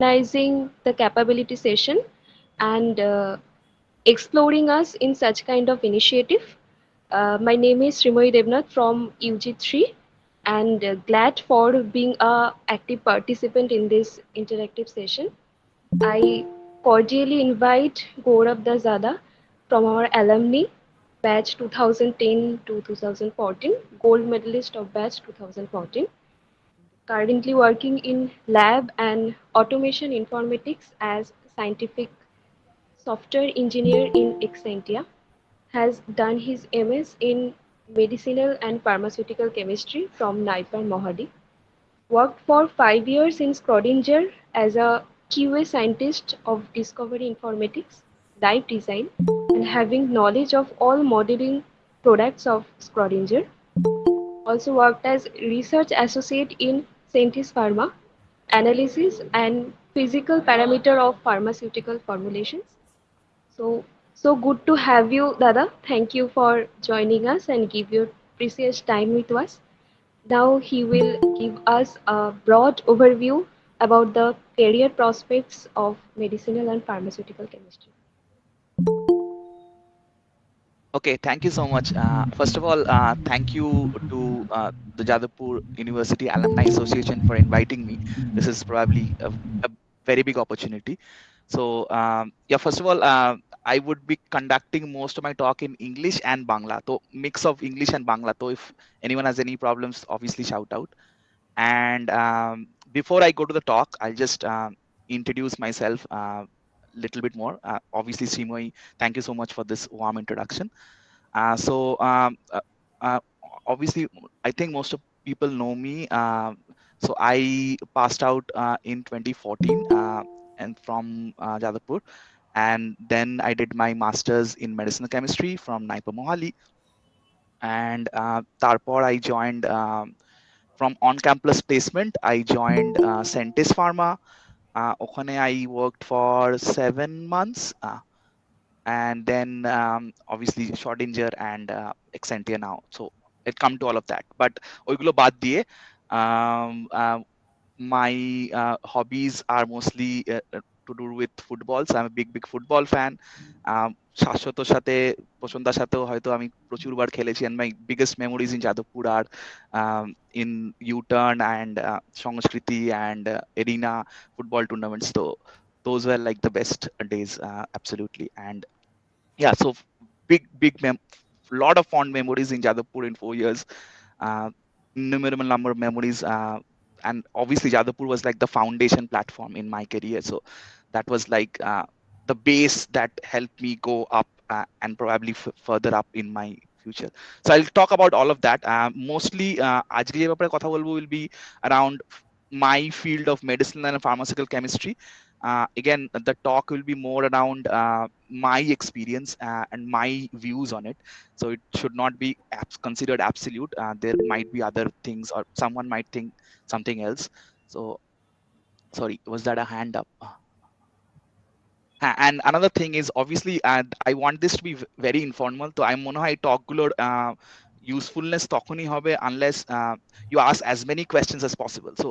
organizing the capability session and exploring us in such kind of initiative. My name is Srimoy Devnath from UG3 and glad for being a active participant in this interactive session. I cordially invite Gourav Dazada from our alumni batch 2010 to 2014, gold medalist of batch 2014, currently working in lab and automation informatics as scientific software engineer in Excentia, has done his MS in Medicinal and Pharmaceutical Chemistry from NIPER Mohadi, worked for 5 years in Schrodinger as a QA scientist of discovery informatics, live design, and having knowledge of all modeling products of Schrodinger. Also worked as research associate in Centis Pharma, analysis and physical parameter of pharmaceutical formulations. So, so good to have you, Dada. Thank you for joining us and give your precious time with us. Now he will give us a broad overview about the career prospects of medicinal and pharmaceutical chemistry. Okay, thank you so much. First of all, thank you to the Jadavpur University Alumni Association for inviting me. This is probably a very big opportunity. So, yeah, first of all, I would be conducting most of my talk in English and Bangla. So, mix of English and Bangla. So, if anyone has any problems, obviously shout out. And before I go to the talk, I'll just introduce myself a little bit more. Obviously, Srimoy, thank you so much for this warm introduction. So uh, obviously, I think most of people know me. So I passed out in 2014 and from Jadavpur, and then I did my masters in medicinal chemistry from NIPER Mohali, and tarpor I joined from on-campus placement. I joined Centis Pharma. ওখানে I worked for 7 months. And then obviously Schrodinger and Excentia now. So it come to all of that. But ওইগুলো বাদ দিয়ে um, my hobbies are mostly to do with football. So I'm a big football fan. শাশ্বতর সাথে প্রসন্দার সাথেও হয়তো আমি প্রচুরবার খেলেছি, and my biggest memories in Jadavpur are in U-turn and Sangskriti and arena football tournaments. So those were like the best days, absolutely. And yeah, so lot of fond memories in Jadavpur in 4 years. uh, Innumerable number of memories, and obviously Jadavpur was like the foundation platform in my career. So that was like the base that helped me go up and probably further up in my future. So I'll talk about all of that. Mostly আজকে যে ব্যাপারে কথা বলবো will be around my field of medicinal and pharmaceutical chemistry. Again, the talk will be more around my experience and my views on it. So it should not be considered absolute. There might be other things, or someone might think something else. So sorry, was that a hand up? And another thing is, obviously I want this to be very informal. So I'm mone hoy talk gulor usefulness তখনই হবে unless you ask as many questions as possible. So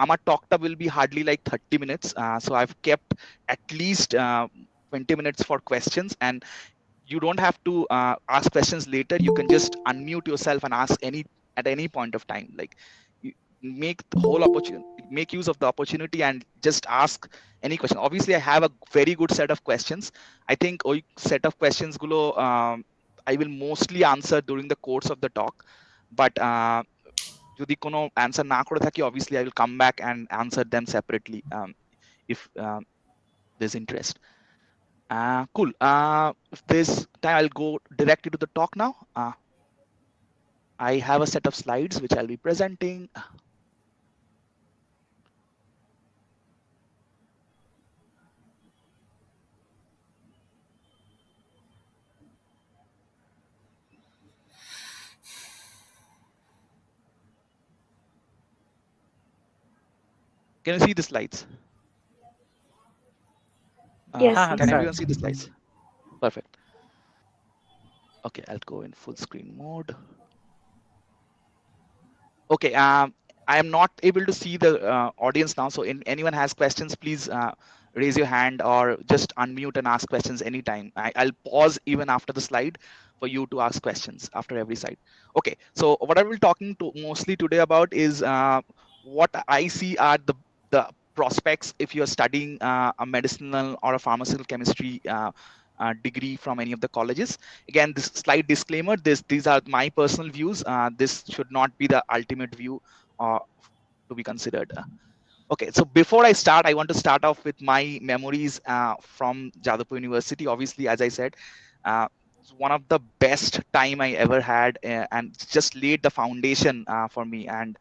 আমার talkটা will be hardly like 30 minutes. So I've kept at least 20 minutes for questions, and you don't have to ask questions later. You can just unmute yourself and ask any at any point of time. Like, you make the whole opportunity, make use of the opportunity, and just ask any question. Obviously I have a very good set of questions. I think ওই set of questions gulo I will mostly answer during the course of the talk. But যদি কোনো answer না করে থাকি, obviously I will come back and answer them separately, if there's interest. Cool. This time I'll go directly to the talk now. I have a set of slides which I'll be presenting. Can you see the slides? Yes, Can yes. everyone see the slides? Perfect. Okay, I'll go in full screen mode. Okay. I am not able to see the audience now. So, anyone has questions, please raise your hand or just unmute and ask questions anytime. I'll pause even after the slide for you to ask questions after every slide. Okay, so what I will talking to mostly today about is what I see are the prospects if you're studying a medicinal or a pharmaceutical chemistry degree from any of the colleges. Again, this slight disclaimer: these are my personal views. This should not be the ultimate view uh, to be considered. Okay, so before I start, I want to start off with my memories from Jadavpur University. Obviously, as I said, it's one of the best time I ever had, and just laid the foundation for me. And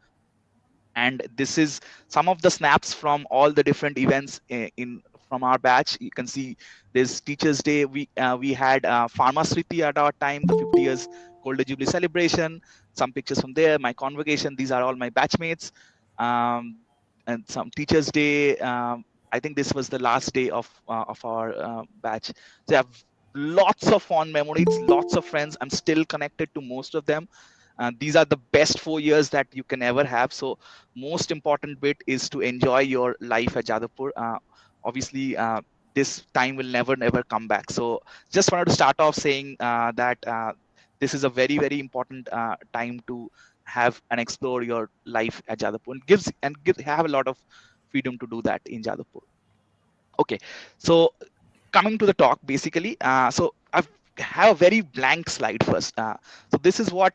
this is some of the snaps from all the different events in from our batch. You can see this Teachers Day. We had Pharmaceutical at our time, the 50 years Golden Jubilee celebration. Some pictures from there. My convocation. These are all my batchmates. Um, and some Teachers Day. I think this was the last day of our batch. So I have lots of fond memories, lots of friends. I'm still connected to most of them. These are the best 4 years that you can ever have. So most important bit is to enjoy your life at Jadavpur. Obviously, this time will never come back. So just wanted to start off saying that this is a very important time to have and explore your life at Jadavpur, and have a lot of freedom to do that in Jadavpur. Okay, so coming to the talk, basically, so I have a very blank slide first. So this is what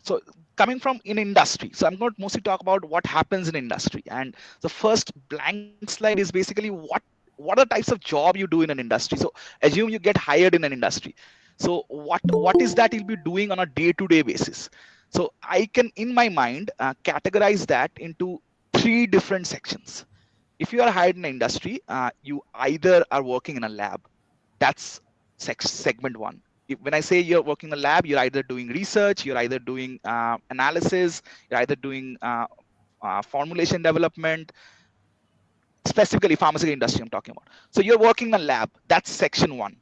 so coming from in industry, so I'm going to mostly talk about what happens in industry. And the first blank slide is basically what are the types of job you do in an industry. So assume you get hired in an industry. So what is that you'll be doing on a day-to-day basis? So I can in my mind categorize that into three different sections. If you are hired in an industry, you either are working in a lab. That's segment one. When I say you're working in a lab, you're either doing research, you're either doing analysis, you're either doing formulation development, specifically pharmaceutical industry I'm talking about. So you're working in a lab. That's section one.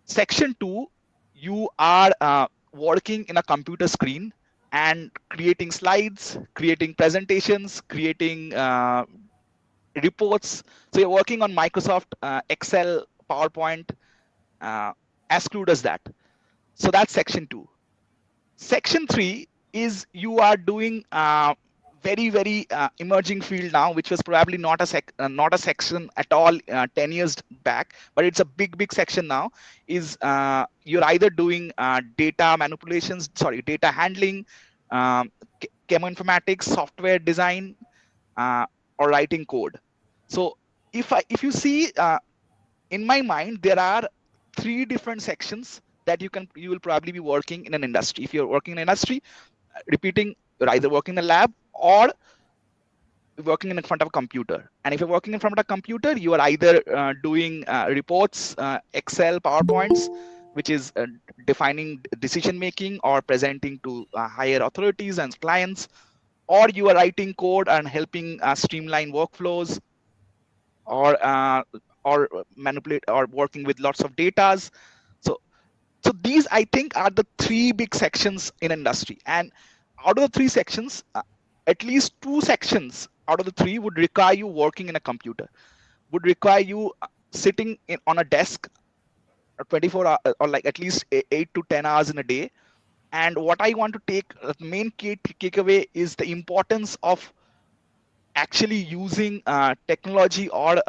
Section two, you are working in a computer screen and creating slides, creating presentations, creating reports. So you're working on Microsoft Excel, PowerPoint, uh, as crude as that. So that's section two. Section three is you are doing very emerging field now, which was probably not a section at all 10 years back, but it's a big section now. Is you're either doing data manipulations, sorry, data handling, um, chemoinformatics, software design, uh, or writing code. So if you see in my mind, there are three different sections that you will probably be working in an industry. If you're working in an industry, repeating, you're either working in a lab or working in front of a computer. And if you're working in front of a computer, you are either doing reports, Excel, PowerPoints, which is defining decision making or presenting to higher authorities and clients, or you are writing code and helping streamline workflows, or manipulate or working with lots of datas. So these I think are the three big sections in industry. And out of the three sections, at least two sections out of the three would require you working in a computer, would require you sitting on a desk 24 hours, or like at least 8 to 10 hours in a day. And what I want to take the main key takeaway is the importance of actually using technology, or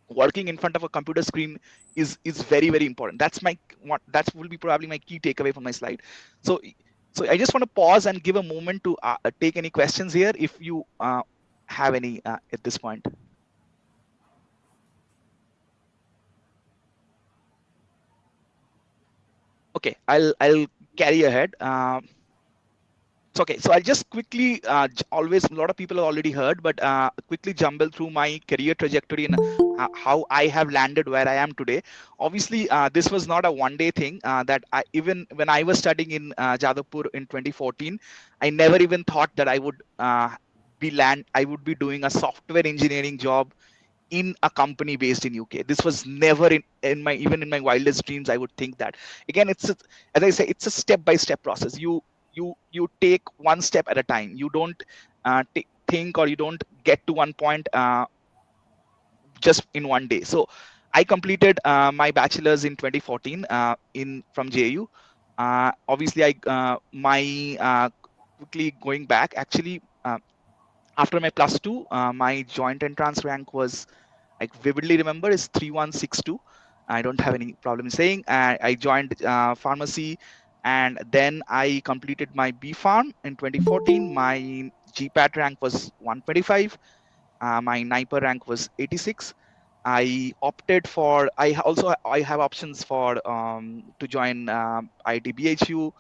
working in front of a computer screen is very important. That's my what that will be probably my key takeaway from my slide. So I just want to pause and give a moment to take any questions here if you have any at this point. Okay, I'll carry ahead. So okay, so I'll just quickly always a lot of people have already heard, but quickly jumble through my career trajectory and how I have landed where I am today. Obviously, this was not a one-day thing. That even when I was studying in Jadavpur in 2014, I never even thought that I would I would be doing a software engineering job in a company based in UK. This was never in my even in my wildest dreams I would think that. Again, as I say, it's a step by step process. you take one step at a time. You don't think, or you don't get to one point just in one day. So I completed my bachelor's in 2014 in from JU. Obviously, I my quickly going back, actually, after my plus two, my joint entrance rank was, I vividly remember, is 3162. I don't have any problem saying. I joined pharmacy, and then I completed my BPharm in 2014. My GPAT rank was 125. My NIPER rank was 86. I opted for. I have options for to join IIT.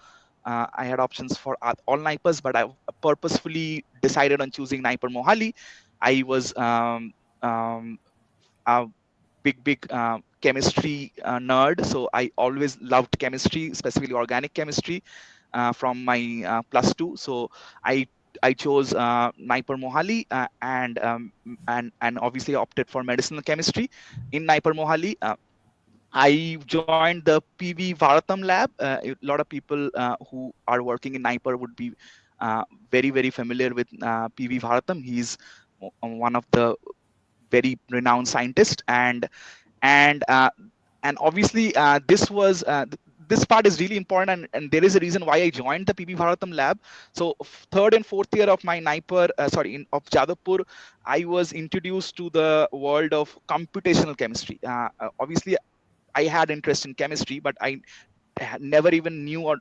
I had options for all NIPERs, but I purposefully decided on choosing NIPER Mohali. I was um, a big chemistry nerd, so I always loved chemistry, specifically organic chemistry, from my plus two. So I I chose NIPER Mohali, and obviously opted for medicinal chemistry in NIPER Mohali. I joined the PV Bharatam lab. A lot of people who are working in NIPER would be very familiar with PV Bharatam. He's one of the very renowned scientists, and and obviously this part is really important, and there is a reason why I joined the PB Bharatam lab. So third and fourth year of my NIPER, of Jadavpur, I was introduced to the world of computational chemistry. Obviously, I had interest in chemistry, but I never even knew or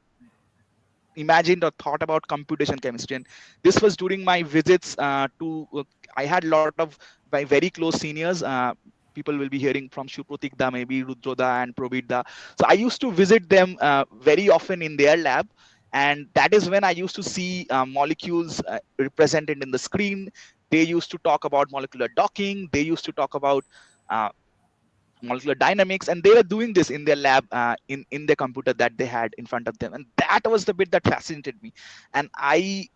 imagined or thought about computation chemistry. And this was during my visits to I had a lot of my very close seniors. People will be hearing from Shuprotikda, maybe Rudroda and Probidda. So I used to visit them very often in their lab, and that is when I used to see molecules represented in the screen. They used to talk about molecular docking. They used to talk about uh, molecular dynamics, and they were doing this in their lab, in their computer that they had in front of them, and that was the bit that fascinated me. And I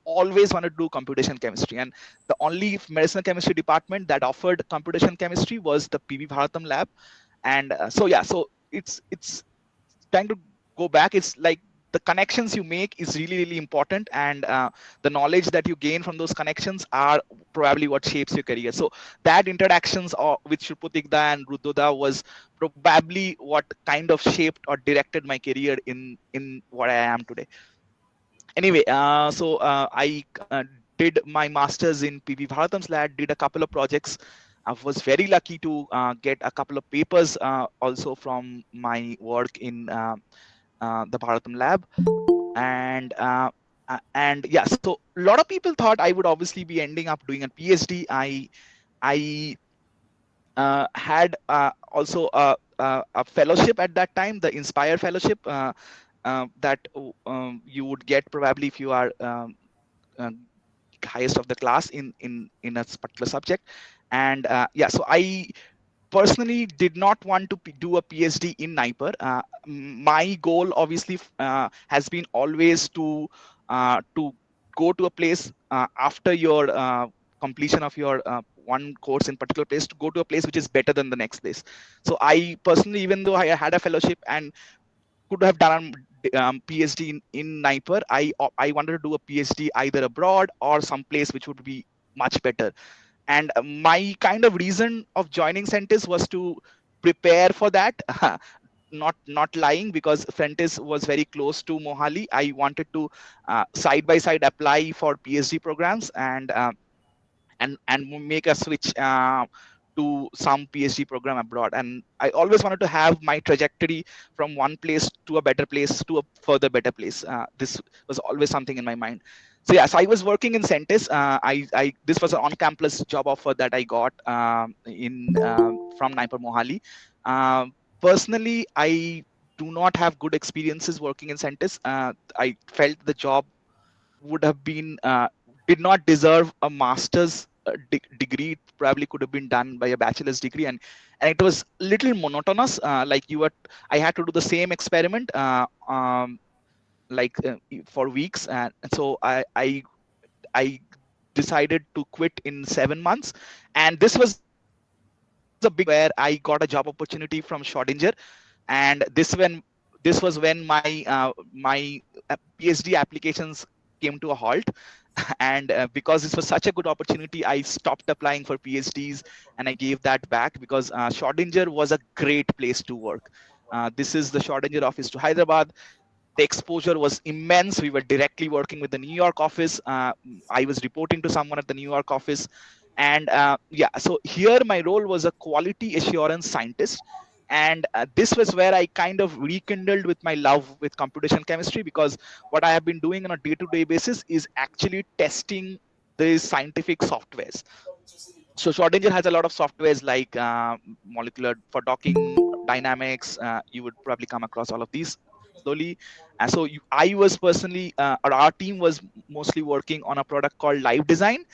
always wanted to do computation chemistry, and the only medicinal chemistry department that offered computation chemistry was the PV Bharatam lab. And so yeah, so it's trying to go back. It's like the connections you make is really important, and the knowledge that you gain from those connections are probably what shapes your career. So that interactions with Shruputikda and Rudoda was probably what kind of shaped or directed my career in what I am today. Anyway, I did my masters in PV Bharatam's lab, did a couple of projects. I was very lucky to get a couple of papers also from my work in the Bharatam lab. And yeah, so a lot of people thought I would obviously be ending up doing a PhD. I had also a fellowship at that time, the Inspire Fellowship, that you would get probably if you are uh, highest of the class in a particular subject. And yeah, so I personally did not want to do a PhD in NIPER. My goal, obviously, has been always to go to a place after your completion of your one course in particular place, to go to a place which is better than the next place. So I personally, even though I had a fellowship and could have done PhD in NIPER, I wanted to do a PhD either abroad or someplace which would be much better. And my kind of reason of joining Centis was to prepare for that. Not lying, because Frentis was very close to Mohali. I wanted to side by side apply for PhD programs, and make a switch to some PhD program abroad. And I always wanted to have my trajectory from one place to a better place to a further better place. This was always something in my mind. So yeah, so I was working in Centis. I This was an on-campus job offer that I got in from NIPER Mohali. Personally, I do not have good experiences working in Centis. I felt the job would have been did not deserve a master's degree. It probably could have been done by a bachelor's degree, and it was little monotonous. Like I had to do the same experiment like for weeks, and so I decided to quit in 7 months. And this was a big where I got a job opportunity from Schrodinger, and this when this was when my PhD applications came to a halt. And because this was such a good opportunity, I stopped applying for PhDs and I gave that back, because Schrodinger was a great place to work. This is the Schrodinger office to Hyderabad. The exposure was immense. We were directly working with the New York office. I was reporting to someone at the New York office. And yeah, so here my role was a quality assurance scientist. And this was where I kind of rekindled with my love with computational chemistry, because what I have been doing on a day-to-day basis is actually testing the scientific softwares. So Schrodinger has a lot of softwares like molecular for docking dynamics. You would probably come across all of these slowly. And so I was personally, or our team was mostly working on a product called Live Design.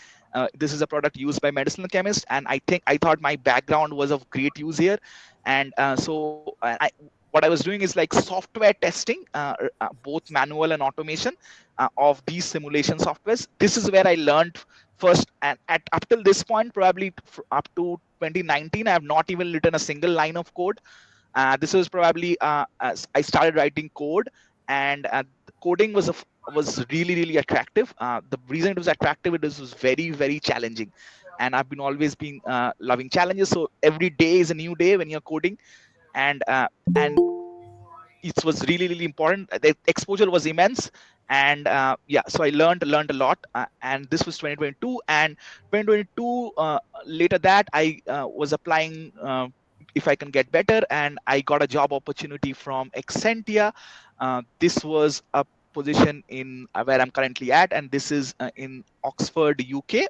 This is a product used by medicinal chemists, and I thought my background was of great use here. And what I was doing is like software testing, both manual and automation of these simulation softwares. This is where I learned first, and at up till this point, probably up to 2019, I have not even written a single line of code. This was probably as I started writing code. And coding was really attractive. The reason it was attractive, it was very challenging, and I've been always been loving challenges. So every day is a new day when you're coding. And it was really important. The exposure was immense. And yeah, so I learned a lot. And this was 2022. And 2022, later that I was applying, if I can get better, and I got a job opportunity from Excentia. This was a position in where I'm currently at, and this is in Oxford, UK.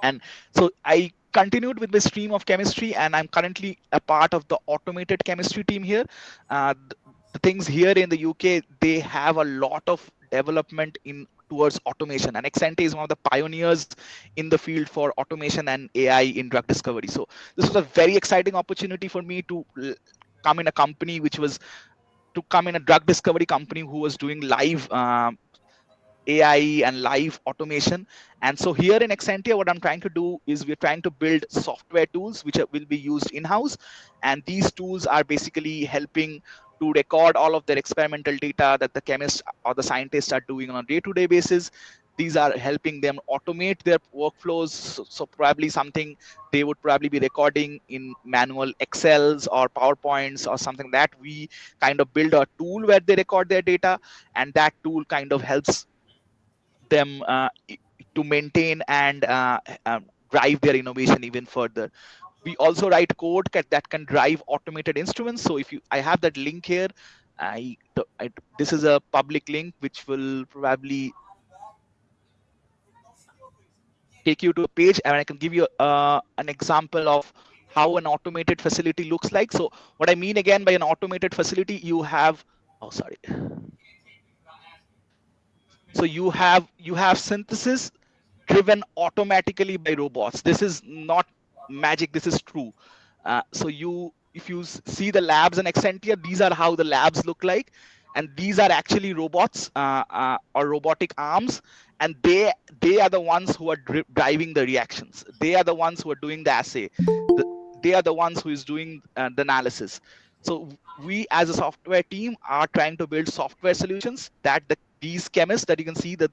And so I continued with the stream of chemistry, and I'm currently a part of the automated chemistry team here. The things here in the UK, they have a lot of development in towards automation, and Exente is one of the pioneers in the field for automation and AI in drug discovery. So this was a very exciting opportunity for me to come in a company which was to come in a drug discovery company who was doing live AI and live automation. And so here in Excentia, what I'm trying to do is we're trying to build software tools which will be used in-house. And these tools are basically helping to record all of their experimental data that the chemists or the scientists are doing on a day-to-day basis. These are helping them automate their workflows. So probably something they would probably be recording in manual Excels or PowerPoints or something, that we kind of build a tool where they record their data, and that tool kind of helps them to maintain and drive their innovation even further. We also write code that can drive automated instruments. So if you, I have that link here. This is a public link which will probably take you to a page, and I can give you an example of how an automated facility looks like. So what I mean again by an automated facility, you have, oh sorry, so you have synthesis driven automatically by robots. This is not magic. This is true. So if you see the labs in Excentia, these are how the labs look like, and these are actually robots or robotic arms, and they are the ones who are driving the reactions. They are the ones who are doing the assay. The, they are the ones who is doing the analysis. So we as a software team are trying to build software solutions that these chemists that you can see, that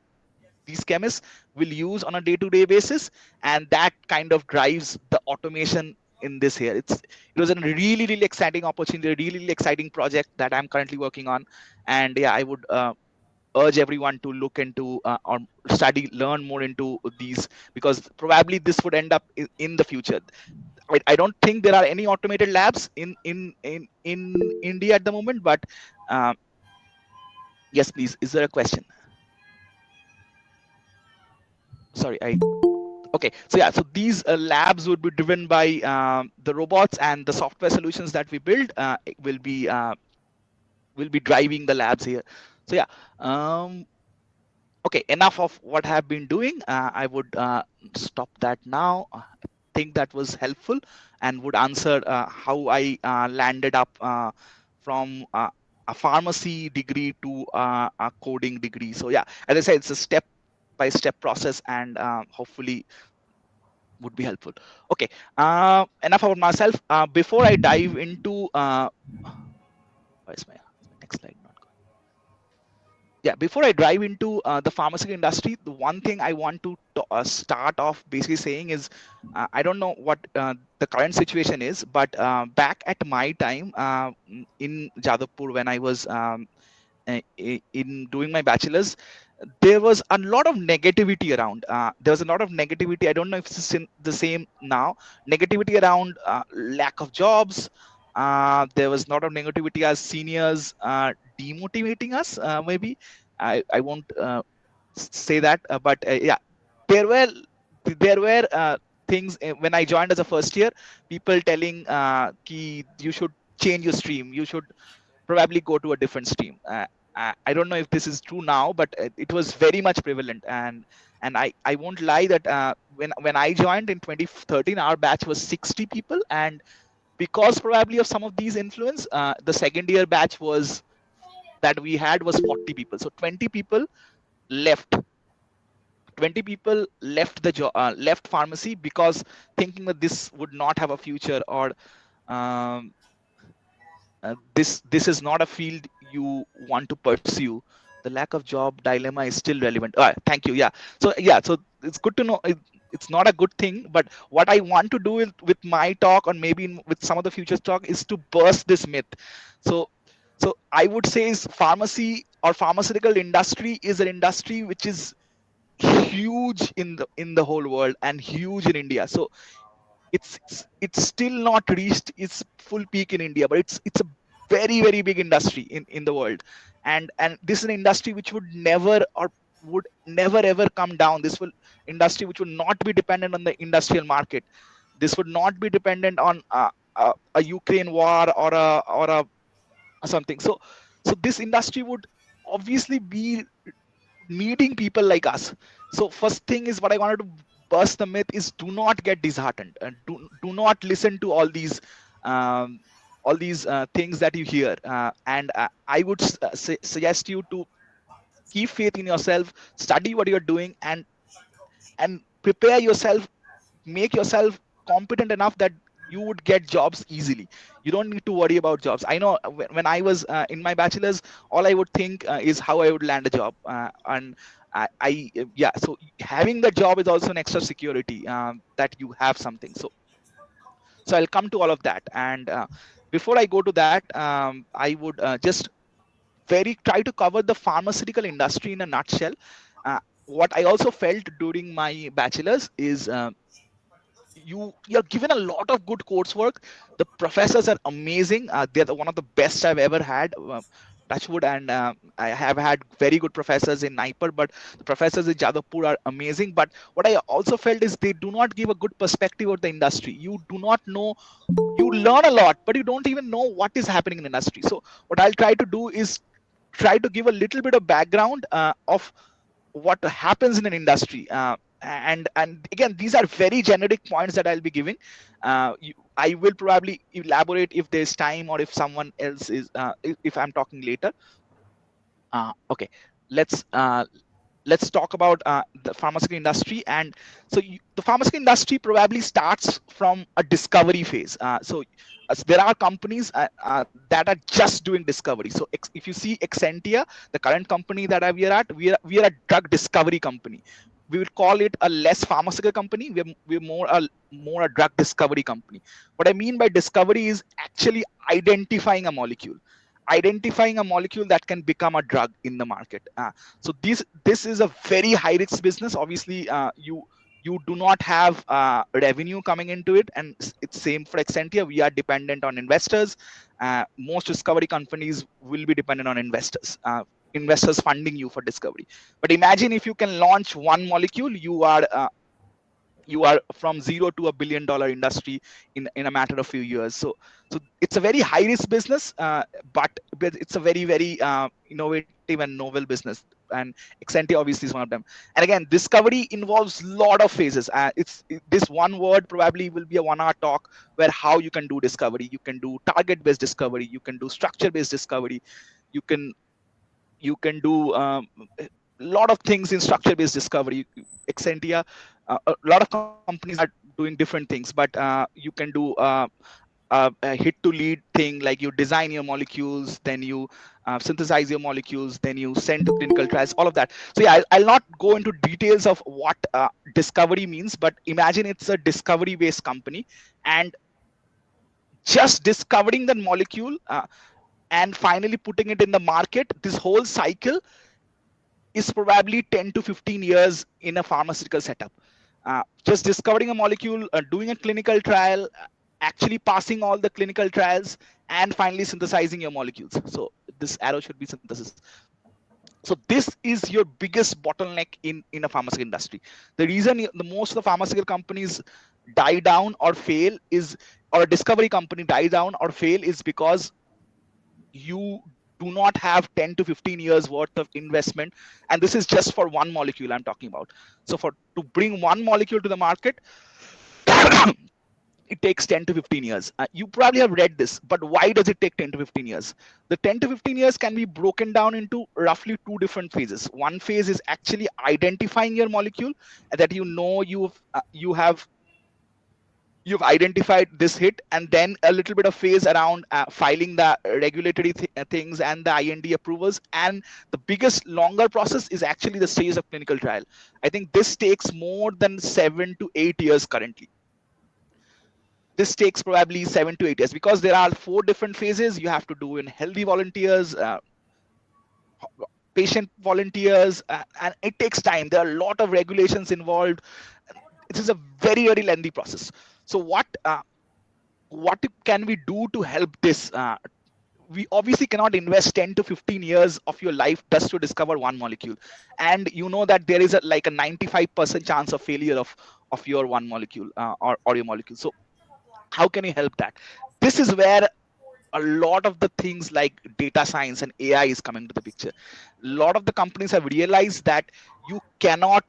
these chemists will use on a day-to-day basis, and that kind of drives the automation in this here. It was a really exciting opportunity, a really exciting project that I'm currently working on. And yeah, I would urge everyone to look into or learn more into these, because probably this would end up in the future. I don't think there are any automated labs in India at the moment, but uh, yes, please, is there a question? Sorry, I Okay, so yeah, so these labs would be driven by the robots, and the software solutions that we build will be driving the labs here. So yeah, um, okay, enough of what I have been doing. I would stop that now. I think that was helpful, and would answer how I landed up from a pharmacy degree to a coding degree. So yeah, as I said, it's a step by step process, and hopefully would be helpful. Okay, enough about myself. Before I dive into, where's my thing? Next slide. Not good. Yeah, before I dive into the pharmaceutical industry, the one thing I want to start off basically saying is I don't know what the current situation is, but back at my time in Jadavpur when I was in doing my bachelor's, there was a lot of negativity around. There was a lot of negativity. I don't know if it's the same now. Negativity around lack of jobs. There was a lot of negativity as seniors demotivating us. Maybe I won't say that, but yeah, there were there were things when I joined as a first year. People telling ki you should change your stream. You should probably go to a different stream. I don't know if this is true now, but it was very much prevalent. And I won't lie that when I joined in 2013, our batch was 60 people, and because probably of some of these influence, the second year batch was that we had was 40 people. So 20 people left. 20 people left the job, left pharmacy because thinking that this would not have a future, or um, this is not a field you want to pursue. The lack of job dilemma is still relevant. Thank you. So it's good to know it's not a good thing, but what I want to do with my talk, or maybe with some of the future talk, is to burst this myth. So so I would say is pharmacy or pharmaceutical industry is an industry which is huge in the whole world and huge in India. So it's still not reached its full peak in India, but it's a very big industry in the world, and this is an industry which would never ever come down. This will industry which would not be dependent on the industrial market. This would not be dependent on a Ukraine war or something. So this industry would obviously be needing people like us. So first thing is what I wanted to bust the myth is do not get disheartened, and do not listen to um, all these things that you hear. And I would suggest you to keep faith in yourself, study what you're doing, and prepare yourself, make yourself competent enough that you would get jobs easily. You don't need to worry about jobs. I know when I was in my bachelor's, all I would think is how I would land a job, and yeah, so having the job is also an extra security, that you have something. So I'll come to all of that. And before I go to that, I would just very try to cover the pharmaceutical industry in a nutshell. What I also felt during my bachelor's is you're given a lot of good coursework. The professors are amazing. One of the best I've ever had. Touchwood, and I have had very good professors in Naipur, but the professors in Jadavpur are amazing. But what I also felt is they do not give a good perspective of the industry. You do not know. You learn a lot, but you don't even know what is happening in the industry. So what I'll try to do is try to give a little bit of background of what happens in an industry. And again, these are very generic points that I'll be giving. I will probably elaborate if there's time, or if someone else is if I'm talking later. Okay, let's talk about the pharmaceutical industry. And so the pharmaceutical industry probably starts from a discovery phase. So there are companies that are just doing discovery. So if you see Exentia, the current company that we are at, we are a drug discovery company. We will call it a less pharmaceutical company. We're more a drug discovery company. What I mean by discovery is actually identifying a molecule that can become a drug in the market. So this is a very high risk business. Obviously, you do not have revenue coming into it, and it's same for Exentia. We are dependent on investors. Most discovery companies will be dependent on investors funding you for discovery. But imagine if you can launch one molecule, you are from zero to $1 billion industry in a matter of few years. So it's a very high risk business, but it's a very innovative and novel business. And Exentia obviously is one of them. And again, discovery involves a lot of phases. This one word probably will be a 1 hour talk, where how you can do discovery. You can do target based discovery, you can do structure based discovery, you can do a lot of things in structure based discovery. Exentia, a lot of companies are doing different things, but you can do a hit to lead thing, like you design your molecules, then you synthesize your molecules, then you send to clinical trials, all of that. So yeah, I'll not go into details of what discovery means, but imagine it's a discovery based company, and just discovering the molecule and finally putting it in the market, this whole cycle is probably 10 to 15 years in a pharmaceutical setup. Just discovering a molecule, doing a clinical trial, actually passing all the clinical trials, and finally synthesizing your molecules. So this arrow should be synthesis. So this is your biggest bottleneck in a pharmaceutical industry. The reason the most of the pharmaceutical companies die down or fail is, or a discovery company die down or fail, is because you do not have 10 to 15 years worth of investment, and this is just for one molecule I'm talking about. So for to bring one molecule to the market, it takes 10 to 15 years. You probably have read this, but why does it take 10 to 15 years? The 10 to 15 years can be broken down into roughly two different phases. One phase is actually identifying your molecule, that you know you've identified this hit, and then a little bit of phase around filing the regulatory things and the IND approvals. And the biggest longer process is actually the stage of clinical trial. I think this takes more than 7 to 8 years currently. This takes probably 7 to 8 years, because there are four different phases you have to do in healthy volunteers, patient volunteers, and it takes time. There are a lot of regulations involved. This is a very lengthy process. So what can we do to help this? We obviously cannot invest 10 to 15 years of your life just to discover one molecule, and you know that there is like a 95% chance of failure of your one molecule, or your molecule. So how can you help that? This is where a lot of the things like data science and AI is coming to the picture. A lot of the companies have realized that you cannot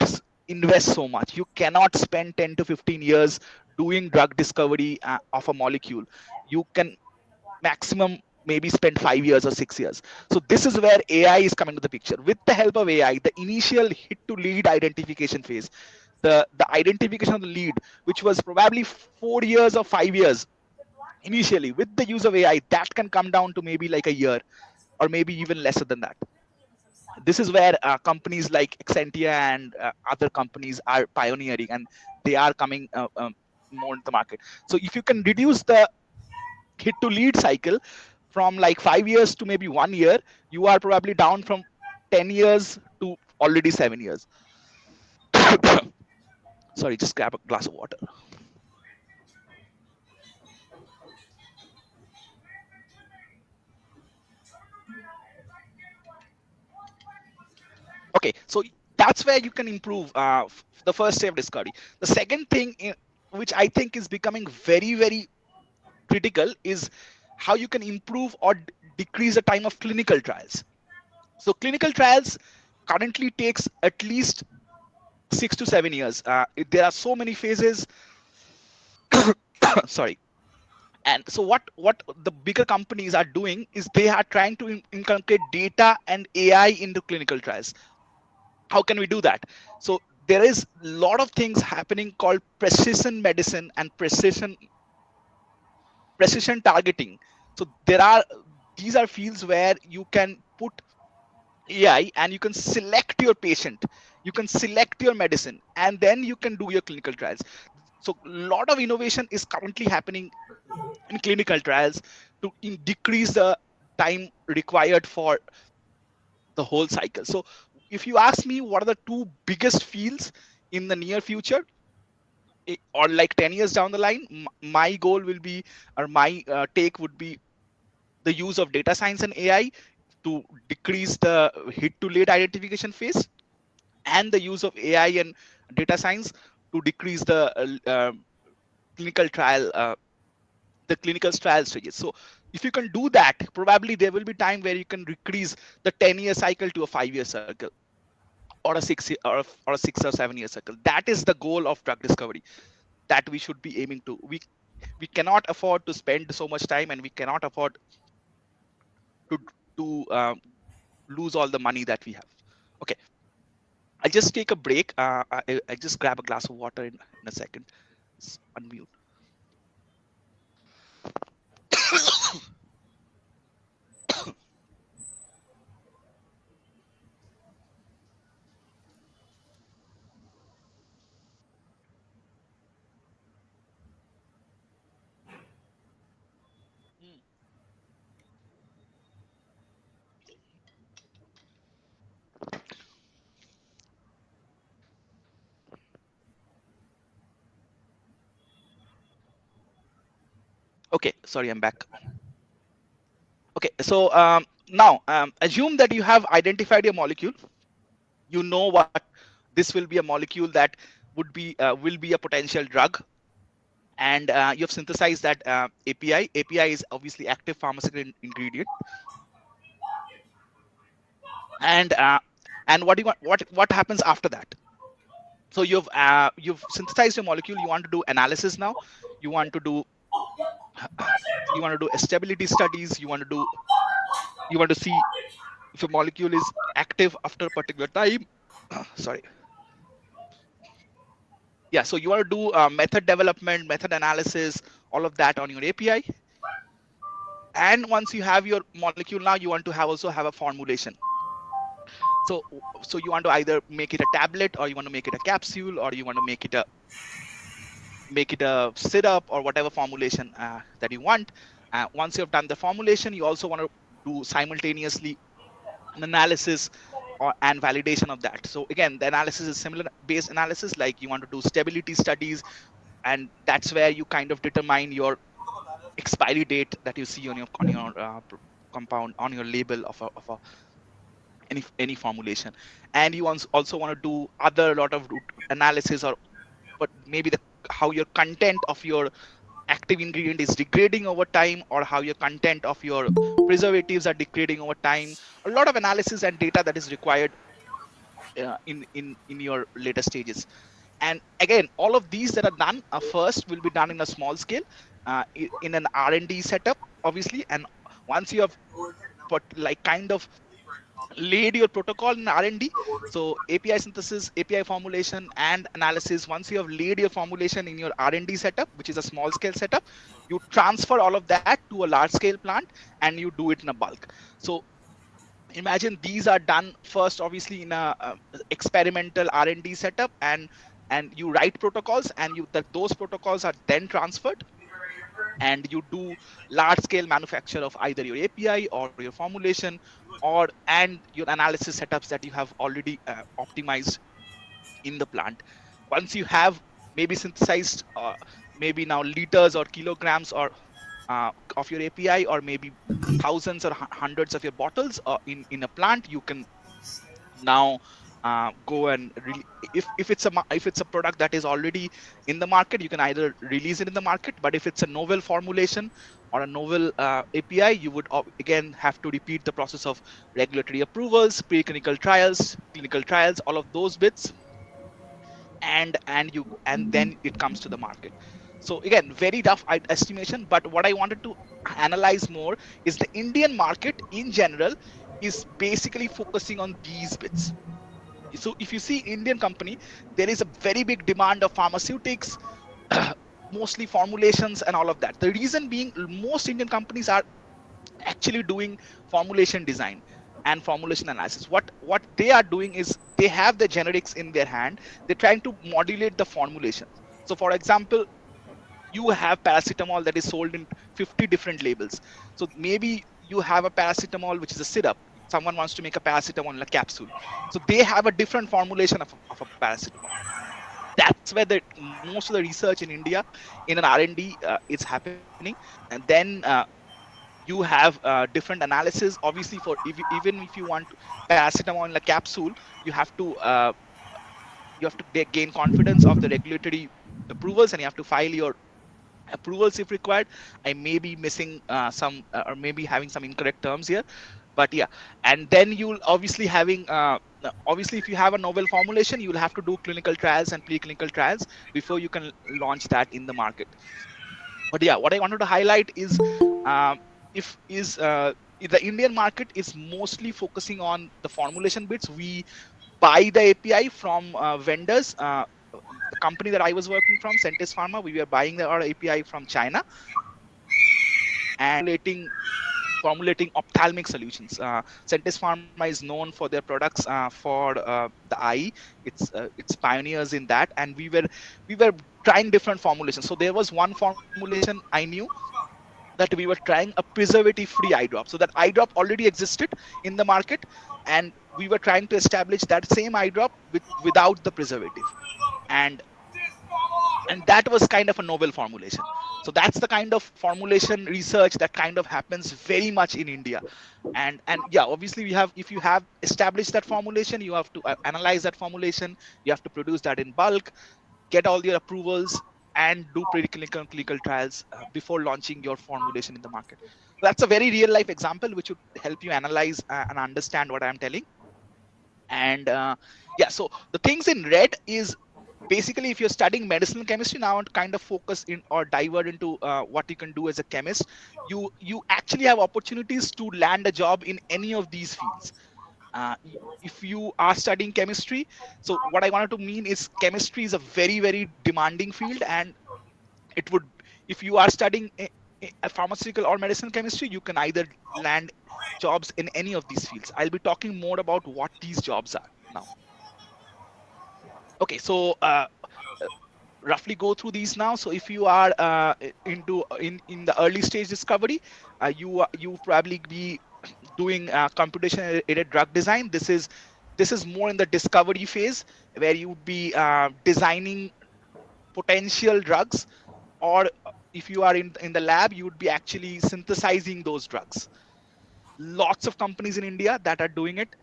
invest so much. You cannot spend 10 to 15 years doing drug discovery of a molecule. You can maximum maybe spend 5 years or 6 years. So this is where AI is coming to the picture. With the help of AI, the initial hit to lead identification phase, the identification of the lead, which was probably 4 years or 5 years initially, with the use of AI, that can come down to maybe like a year, or maybe even lesser than that. This is where companies like Accentia and other companies are pioneering, and they are coming more into the market. So if you can reduce the hit to lead cycle from like 5 years to maybe 1 year, you are probably down from 10 years to already 7 years. Sorry, just grab a glass of water. Okay, so that's where you can improve the first step of discovery. The second thing, which I think is becoming very critical, is how you can improve or decrease the time of clinical trials. So clinical trials currently takes at least 6 to 7 years. There are so many phases. Sorry. And so what the bigger companies are doing is they are trying to inculcate data and AI into clinical trials. How can we do that? So there is a lot of things happening called precision medicine and precision targeting. So there are these are fields where you can put AI and you can select your patient, you can select your medicine, and then you can do your clinical trials. So a lot of innovation is currently happening in clinical trials to decrease the time required for the whole cycle. So if you ask me what are the two biggest fields in the near future, or like 10 years down the line, my goal will be, or my take would be, the use of data science and AI to decrease the hit to late identification phase, and the use of AI and data science to decrease clinical trial the clinical trial stages. So if you can do that, probably there will be time where you can decrease the 10-year cycle to a 5-year cycle, or a 6 or 7 year cycle. That is the goal of drug discovery that we should be aiming to. We cannot afford to spend so much time, and we cannot afford to to lose all the money that we have. Okay, I'll just take a break. I just grab a glass of water in a second. Unmute. Okay, sorry, I'm back. Okay, so now assume that you have identified your molecule. You know what this will be a molecule that would be will be a potential drug, and you have synthesized that API. API is obviously active pharmaceutical ingredient, and what do you want, what happens after that? So you've synthesized your molecule. You want to do analysis now. You want to do you want to do stability studies. You want to see if a molecule is active after a particular time. Sorry. Yeah, so you want to do method development, method analysis, all of that on your API. And once you have your molecule, now you want to have also have a formulation. So you want to either make it a tablet, or you want to make it a capsule, or you want to make it a syrup, or whatever formulation that you want. Once you have done the formulation, you also want to do simultaneously an analysis and validation of that. So again, the analysis is similar base analysis, like you want to do stability studies, and that's where you kind of determine your expiry date that you see on your compound, on your label of a any formulation. And you also want to do other lot of analysis, or but maybe the how your content of your active ingredient is degrading over time, or how your content of your preservatives are degrading over time. A lot of analysis and data that is required in your later stages. And again, all of these that are done first will be done in a small scale, in an R&D setup, obviously. And once you have put like kind of laid your protocol in R&D, so API synthesis, API formulation, and analysis, once you have laid your formulation in your R&D setup, which is a small scale setup, you transfer all of that to a large scale plant, and you do it in a bulk. So imagine these are done first, obviously, in a experimental R&D setup, and you write protocols, and you that those protocols are then transferred, and you do large scale manufacture of either your API or your formulation, or and your analysis setups that you have already optimized in the plant. Once you have maybe synthesized maybe now liters or kilograms or of your API, or maybe thousands or hundreds of your bottles in a plant, you can now go and if it's if it's a product that is already in the market, you can either release it in the market. But if it's a novel formulation or a novel API, you would again have to repeat the process of regulatory approvals, preclinical trials, clinical trials, all of those bits, and then it comes to the market. So again, very rough estimation, but what I wanted to analyze more is the Indian market in general is basically focusing on these bits. So if you see Indian company, there is a very big demand of pharmaceutics, mostly formulations and all of that. The reason being, most Indian companies are actually doing formulation design and formulation analysis. What they are doing is they have the generics in their hand. They're trying to modulate the formulation. So for example, you have paracetamol that is sold in 50 different labels. So maybe you have a paracetamol which is a syrup. Someone wants to make a paracetamol in a capsule, so they have a different formulation of a paracetamol. That's where the most of the research in India in an R&D is happening. And then you have different analysis, obviously. For even if you want paracetamol in a capsule, you have to gain confidence of the regulatory approvals, and you have to file your approvals if required. I may be missing some or maybe having some incorrect terms here, but yeah. And then you'll obviously having obviously, if you have a novel formulation, you'll have to do clinical trials and preclinical trials before you can launch that in the market. But yeah, what I wanted to highlight is um, if the Indian market is mostly focusing on the formulation bits. We buy the API from vendors. The company that I was working from, Centis Pharma, we were buying our API from China and formulating ophthalmic solutions. Centis Pharma is known for their products for the eye. It's pioneers in that, and we were trying different formulations. So there was one formulation I knew that we were trying a preservative-free eye drop. So that eye drop already existed in the market, and we were trying to establish that same eye drop without the preservative. And and that was kind of a novel formulation. So that's the kind of formulation research that kind of happens very much in India. And yeah, obviously we have, if you have established that formulation, you have to analyze that formulation, you have to produce that in bulk, get all your approvals, and do preclinical and clinical trials before launching your formulation in the market. That's a very real life example which would help you analyze and understand what I'm telling. And yeah, so the things in red is basically, if you're studying medicinal chemistry now and kind of focus in or divert into what you can do as a chemist, you actually have opportunities to land a job in any of these fields. If you are studying chemistry, so what I wanted to mean is chemistry is a very very demanding field, and it would, if you are studying a pharmaceutical or medicinal chemistry, you can either land jobs in any of these fields. I'll be talking more about what these jobs are now. Okay, so roughly go through these now. So if you are into in the early stage discovery, you probably be doing computation aided drug design. This is more in the discovery phase, where you would be designing potential drugs, or if you are in the lab, you would be actually synthesizing those drugs. Lots of companies in India that are doing it.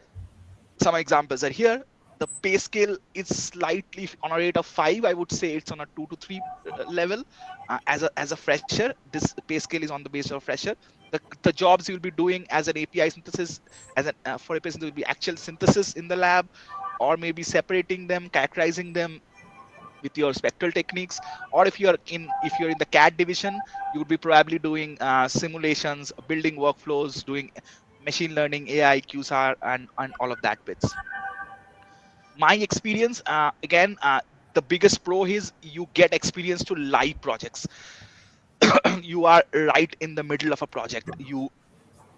Some examples are here. The pay scale is slightly on a rate of 5. I would say it's on a 2 to 3 level. As a fresher, this pay scale is on the basis of fresher. The jobs you'll be doing as an API synthesis, as an for API synthesis, will be actual synthesis in the lab, or maybe separating them, characterizing them with your spectral techniques. Or if you're in the CAD division, you would be probably doing simulations, building workflows, doing machine learning, AI, QSAR, and all of that bits. My experience, again, the biggest pro is you get experience to live projects. You are right in the middle of a project. You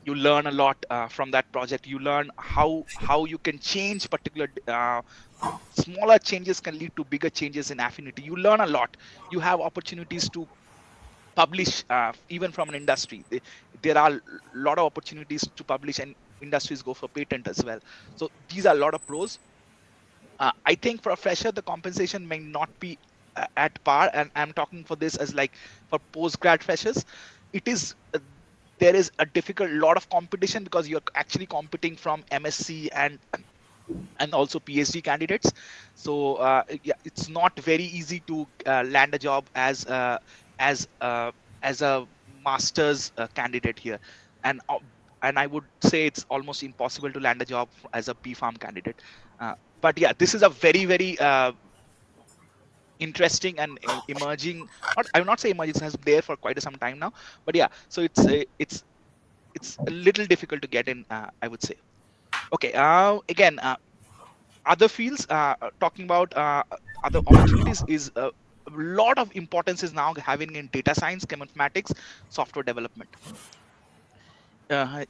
learn a lot from that project. You learn how you can change particular smaller changes can lead to bigger changes in affinity. You learn a lot. You have opportunities to publish, even from an industry. There are a lot of opportunities to publish, and industries go for patent as well. So these are a lot of pros. I think for a fresher, the compensation may not be at par, and I'm talking for this as like for post-grad freshers. It is there is a difficult lot of competition, because you're actually competing from MSc and also PhD candidates. So yeah, it's not very easy to land a job as as a master's candidate here, and and I would say it's almost impossible to land a job as a BPharm candidate. But yeah, this is a very very interesting and emerging. Not, I will not say emerging; it has been there for quite some time now. But yeah, so it's a little difficult to get in. I would say. Okay. Again, other fields, talking about other opportunities, is a lot of importance is now having in data science, cheminformatics, software development.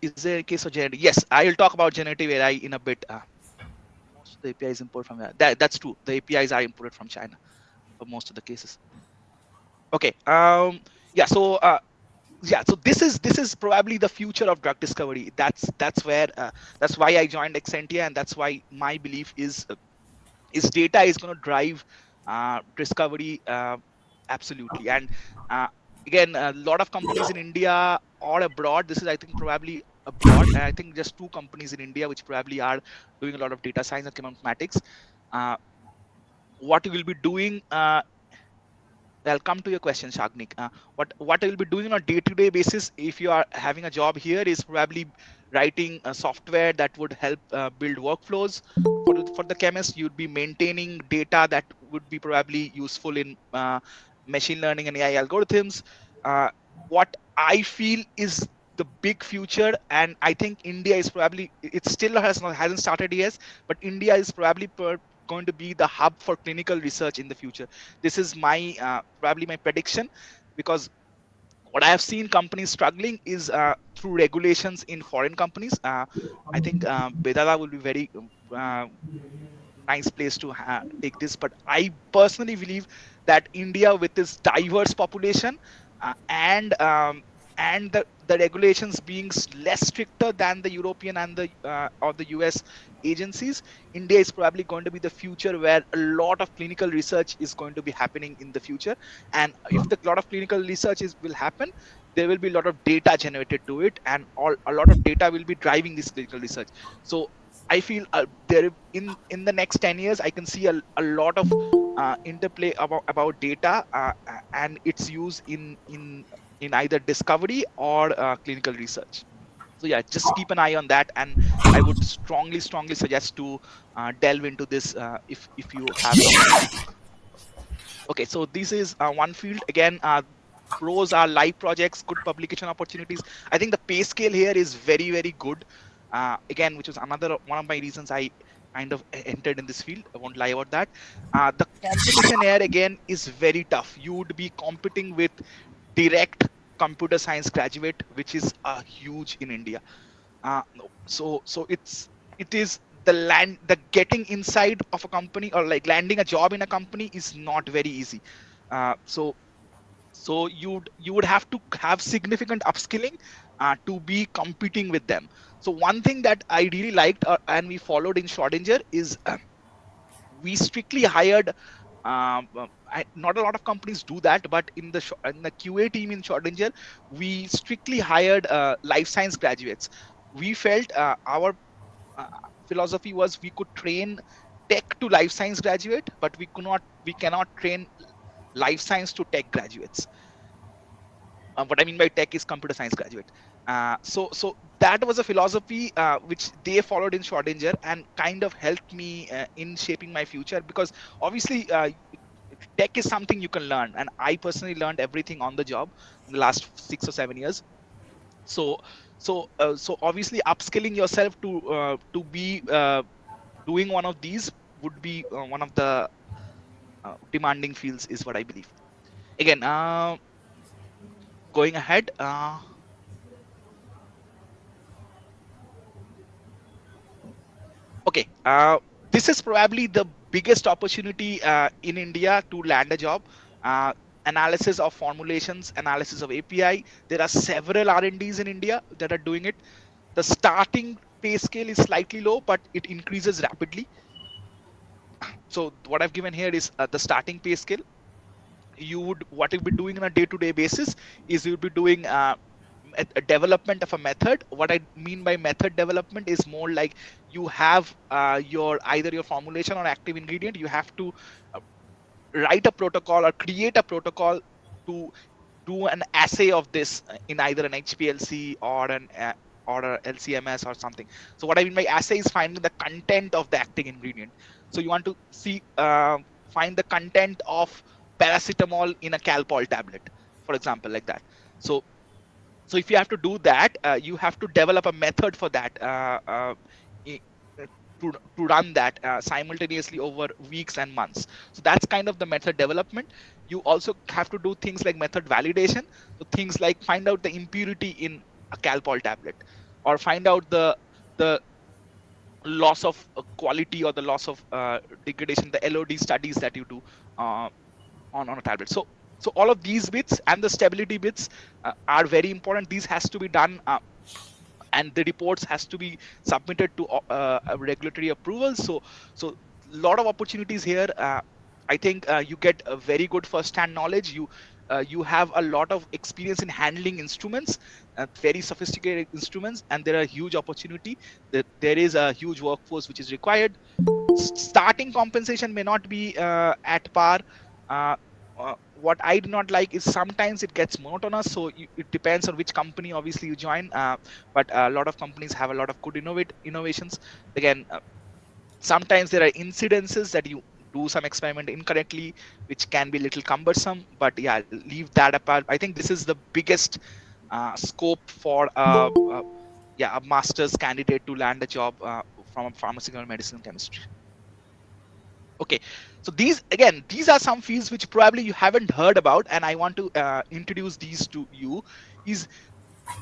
Is there a case of generative? Yes, I will talk about generative AI in a bit. Most of the APIs import from that's true. The APIs are imported from China for most of the cases. Okay. Yeah. So yeah. So this is probably the future of drug discovery. That's where that's why I joined Excentia, and that's why my belief is data is going to drive discovery, absolutely. And uh, again, a lot of companies in India or abroad, this is, I think, probably abroad, and I think just two companies in India which probably are doing a lot of data science and cheminformatics. uh, what you will be doing, I'll come to your question, Shagnik. What I will be doing on a day-to-day basis, if you are having a job here, is probably writing a software that would help build workflows for the chemist. You'd be maintaining data that would be probably useful in machine learning and AI algorithms. Uh, what I feel is the big future, and I think India is probably, it still hasn't started yet, but India is probably going to be the hub for clinical research in the future. This is my probably my prediction, because what I have seen companies struggling is through regulations in foreign companies. I think Vedala will be very nice place to take this. But I personally believe that India, with its diverse population, and the regulations being less stricter than the European and the or the US agencies, India is probably going to be the future where a lot of clinical research is going to be happening in the future. And if the lot of clinical research is will happen, there will be a lot of data generated to it, and all a lot of data will be driving this clinical research. So I feel there in the next 10 years I can see a lot of interplay about data and its use in either discovery or clinical research. So yeah, just keep an eye on that, and I would strongly suggest to delve into this if you have an opportunity. Okay, so this is one field. Again, pros are live projects, good publication opportunities. I think the pay scale here is very good. Again, which was another one of my reasons I kind of entered in this field. I won't lie about that. The competition here again is very tough. You would be competing with direct computer science graduate, which is huge in India. So it is the getting inside of a company, or like landing a job in a company, is not very easy. So you would have to have significant upskilling to be competing with them. So one thing that I really liked, and we followed in Schrodinger, is we strictly hired not a lot of companies do that, but in the QA team in Schrodinger, we strictly hired life science graduates. We felt our uh, philosophy was we could train tech to life science graduate, but we cannot train life science to tech graduates. What I mean by tech is computer science graduate. So that was a philosophy which they followed in Schrodinger, and kind of helped me in shaping my future, because obviously tech is something you can learn, and I personally learned everything on the job in the last 6 or 7 years. So so uh, so obviously upskilling yourself to be doing one of these would be one of the demanding fields, is what I believe. Again, going ahead, okay, this is probably the biggest opportunity in India to land a job. uh, Analysis of formulations, analysis of API. There are several R&Ds in India that are doing it. The starting pay scale is slightly low, but it increases rapidly. So what I've given here is the starting pay scale. What you'll be doing on a day-to-day basis is you'll be doing a development of a method. What I mean by method development is more like you have your either your formulation or active ingredient. You have to uh, write a protocol or create a protocol to do an assay of this in either an HPLC or a LCMS or something. So what I mean by assay is finding the content of the active ingredient. So you want to find the content of paracetamol in a Calpol tablet, for example, like that. So so if you have to do that, you have to develop a method for that, i- to run that simultaneously over weeks and months. So that's kind of the method development. You also have to do things like method validation. So things like find out the impurity in a Calpol tablet, or find out the loss of quality, or the loss of degradation, the LOD studies that you do uh, on a tablet. So all of these bits and the stability bits are very important. These has to be done, and the reports has to be submitted to a regulatory approval. So lot of opportunities here. I think you get a very good first hand knowledge. You have a lot of experience in handling instruments, very sophisticated instruments, and there are huge opportunity. There is a huge workforce which is required. Starting compensation may not be at par. Uh, what I do not like is sometimes it gets monotonous. So it depends on which company obviously you join. But a lot of companies have a lot of good innovations. Again, sometimes there are incidences that you do some experiment incorrectly, which can be a little cumbersome. But yeah, leave that apart. I think this is the biggest scope for a master's candidate to land a job from a pharmaceutical medicine chemistry. Okay, so these are some fields which probably you haven't heard about, and I want to introduce these to you. Is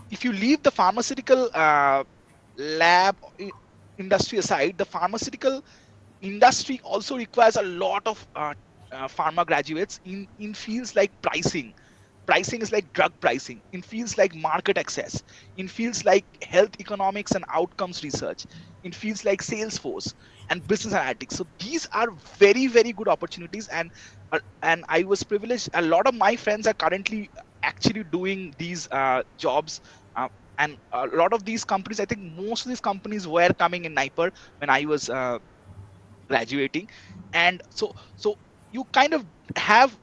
if you leave the pharmaceutical lab industry aside, the pharmaceutical industry also requires a lot of pharma graduates in fields like pricing. pricing is like drug pricing, in fields like market access, in fields like health economics and outcomes research, in fields like Salesforce and business analytics. So these are very, very good opportunities. And I was privileged. A lot of my friends are currently actually doing these jobs. Uh, and a lot of these companies, I think most of these companies were coming in Niper when I was graduating. And so you kind of have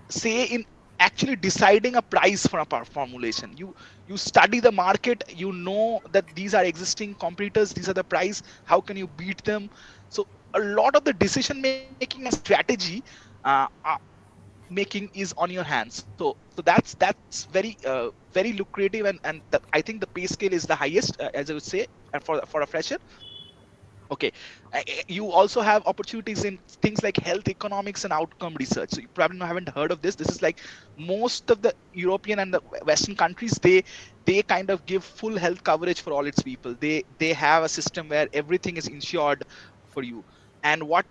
say in actually deciding a price for a formulation. You study the market, you know that these are existing competitors, these are the price, how can you beat them. So a lot of the decision making and strategy making is on your hands. So that's very lucrative. And I think the pay scale is the highest, as I would say, for a fresher. Okay. You also have opportunities in things like health economics and outcome research. So you probably haven't heard of this. This is like most of the European and the Western countries, they kind of give full health coverage for all its people. They have a system where everything is insured for you. And what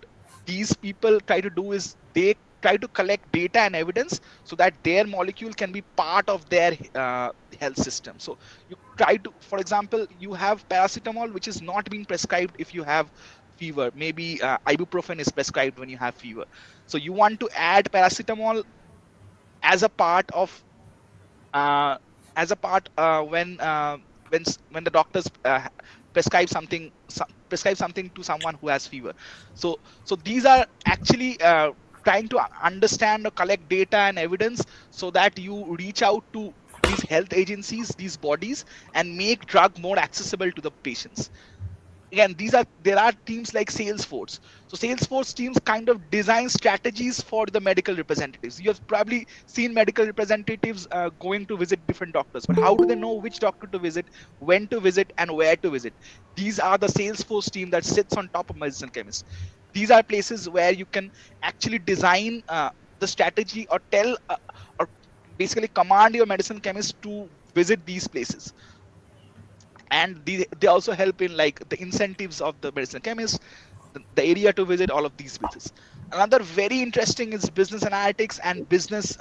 these people try to do is they try to collect data and evidence so that their molecule can be part of their health system. So you try to, for example, you have paracetamol which is not being prescribed if you have fever. Maybe ibuprofen is prescribed when you have fever. So you want to add paracetamol as a part of uh, when the doctors prescribe something to someone who has fever. So these are actually trying to understand or collect data and evidence so that you reach out to these health agencies, these bodies, and make drug more accessible to the patients. Again, there are teams like Salesforce. So Salesforce teams kind of design strategies for the medical representatives. You have probably seen medical representatives going to visit different doctors, but how do they know which doctor to visit, when to visit, and where to visit? These are the Salesforce team that sits on top of medicinal chemists. These are places where you can actually design the strategy, or tell or basically command your medicinal chemist to visit these places. And they also help in like the incentives of the medicinal chemist, the area to visit, all of these bits. Another very interesting is business analytics and business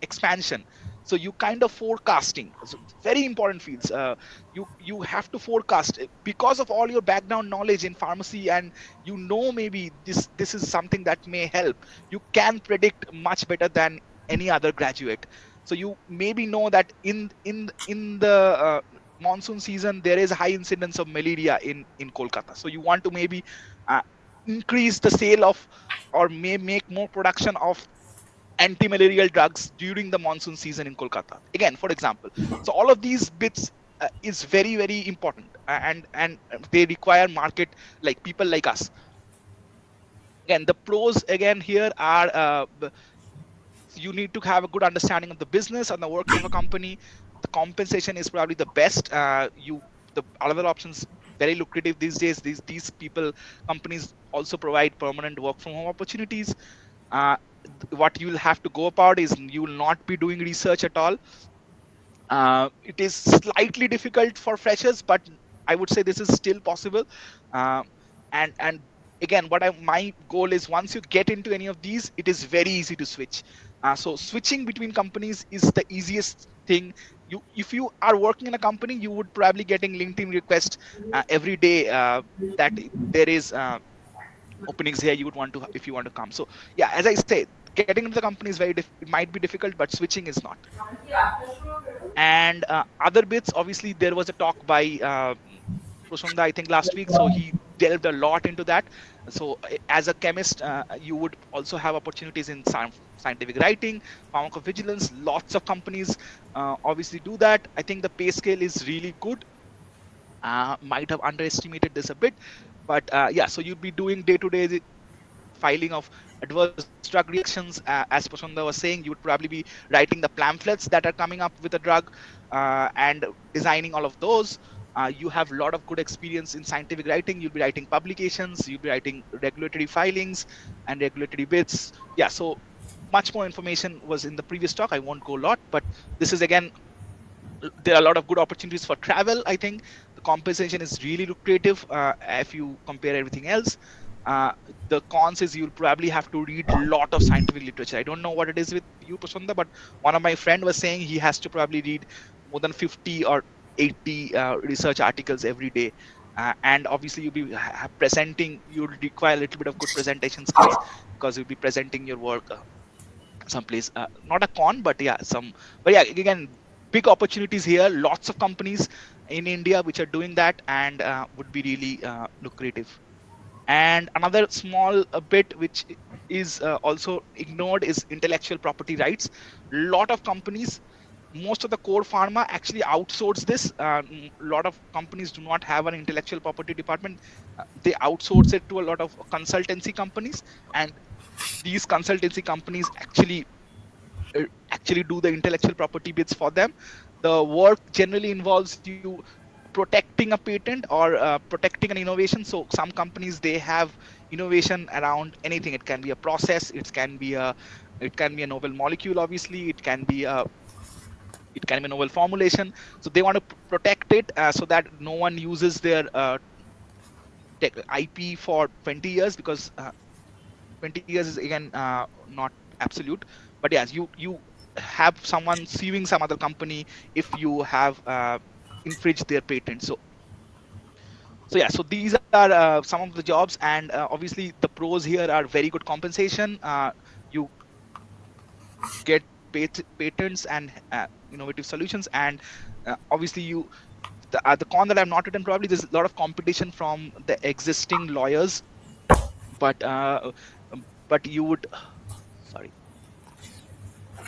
expansion. So you kind of forecasting. So very important fields. You have to forecast because of all your background knowledge in pharmacy, and maybe this is something that may help. You can predict much better than any other graduate. So you maybe know that in the monsoon season there is a high incidence of malaria in Kolkata. So you want to maybe uh, increase the sale of, or may make more production of anti-malarial drugs during the monsoon season in Kolkata. Again, for example. So all of these bits is very, very important, and they require market like people like us. Again, the pros again here are you need to have a good understanding of the business and the working of a company. The compensation is probably the best. The other options very lucrative these days. These people companies also provide permanent work from home opportunities. uh, what you will have to go about is you will not be doing research at all. It is slightly difficult for freshers, but I would say this is still possible. Uh, and again, my goal is, once you get into any of these, it is very easy to switch. So switching between companies is the easiest thing. If you are working in a company, you would probably getting LinkedIn requests every day that there is openings here, you would want to, if you want to come. So yeah, as I say, getting into the company is it might be difficult, but switching is not. And other bits, obviously there was a talk by Prasunda, I think last week, so he delved a lot into that. So as a chemist, you would also have opportunities in scientific writing, pharmacovigilance. Lots of companies obviously do that. I think the pay scale is really good. Might have underestimated this a bit, but yeah, so you'd be doing day-to-day filing of adverse drug reactions. As Prasunda was saying, you would probably be writing the pamphlets that are coming up with a drug, and designing all of those. You have a lot of good experience in scientific writing. You'll be writing publications, you'll be writing regulatory filings and regulatory bits. Yeah, so much more information was in the previous talk. I won't go a lot, but this is again, there are a lot of good opportunities for travel. I think the compensation is really lucrative if you compare everything else. uh, the cons is you'll probably have to read lot of scientific literature. I don't know what it is with you, Prasanda, but one of my friend was saying he has to probably read more than 50 or 80 research articles every day. And obviously you'll be presenting, you'll require a little bit of good presentation skills because you'll be presenting your work someplace. Not a con, but yeah, some. But yeah, again, big opportunities here. Lots of companies in India which are doing that and would be really lucrative. And another small bit which is also ignored is intellectual property rights. Lot of companies, most of the core pharma actually outsource this. A lot of companies do not have an intellectual property department. They outsource it to a lot of consultancy companies, and these consultancy companies actually do the intellectual property bits for them. The work generally involves you protecting a patent or protecting an innovation. So some companies, they have innovation around anything. It can be a process, it can be a novel molecule, obviously it can be a novel formulation. So they want to protect it so that no one uses their IP for 20 years, because 20 years is again not absolute. But yes, you have someone suing some other company if you have infringed their patent. So yeah, so these are some of the jobs, and obviously the pros here are very good compensation. You get patents and innovative solutions, and obviously the con that I've not written, probably there's a lot of competition from the existing lawyers, but but you would sorry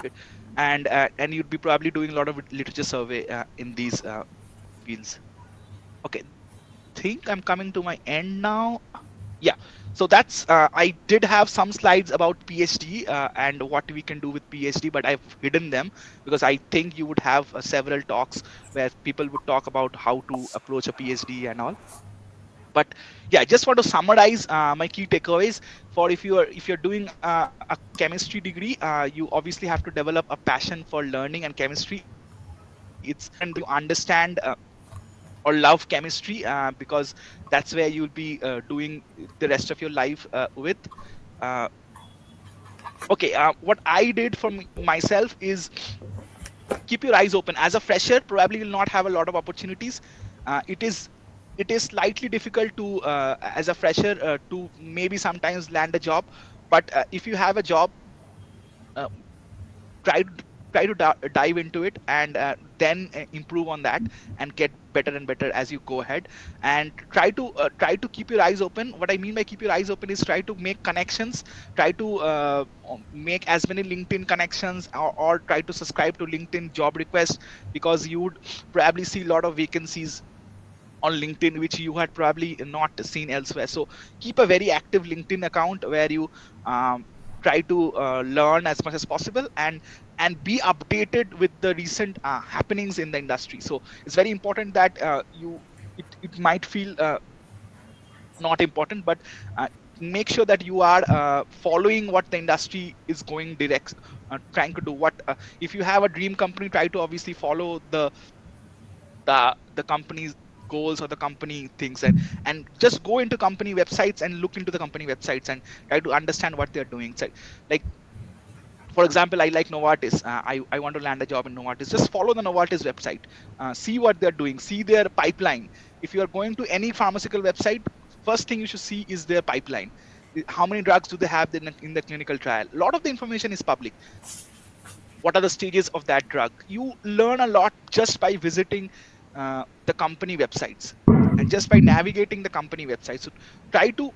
wait, and you'd be probably doing a lot of literature survey in these fields. Okay, think I'm coming to my end now. Yeah, so that's I did have some slides about PhD and what we can do with PhD, but I've hidden them because I think you would have several talks where people would talk about how to approach a PhD and all. But yeah, I just want to summarize my key takeaways. For if you're doing a chemistry degree, you obviously have to develop a passion for learning and chemistry. It's very important that you understand or love chemistry, because that's where you'll be doing the rest of your life with. Uh, okay, what I did for myself is keep your eyes open. As a fresher, probably will not have a lot of opportunities. It is slightly difficult to as a fresher to maybe sometimes land a job. But if you have a job, uh, try to dive into it, and then improve on that and get better and better as you go ahead. And try to keep your eyes open. What I mean by keep your eyes open is try to make connections, try to make as many LinkedIn connections, or try to subscribe to LinkedIn job requests, because you would probably see a lot of vacancies on LinkedIn which you had probably not seen elsewhere. So keep a very active LinkedIn account where you um, try to learn as much as possible, and be updated with the recent happenings in the industry. So it's very important that it might feel not important, but make sure that you are following what the industry is going direct, trying to do what if you have a dream company, try to obviously follow the company's goals or the company things, and just go into company websites and look into the company websites and try to understand what they're doing. So, like for example, I like Novartis. I want to land a job in Novartis. Just follow the Novartis website, see what they're doing, see their pipeline. If you are going to any pharmaceutical website, first thing you should see is their pipeline. How many drugs do they have in the clinical trial? A lot of the information is public. What are the stages of that drug? You learn a lot just by visiting the company websites and just by navigating the company website. So try to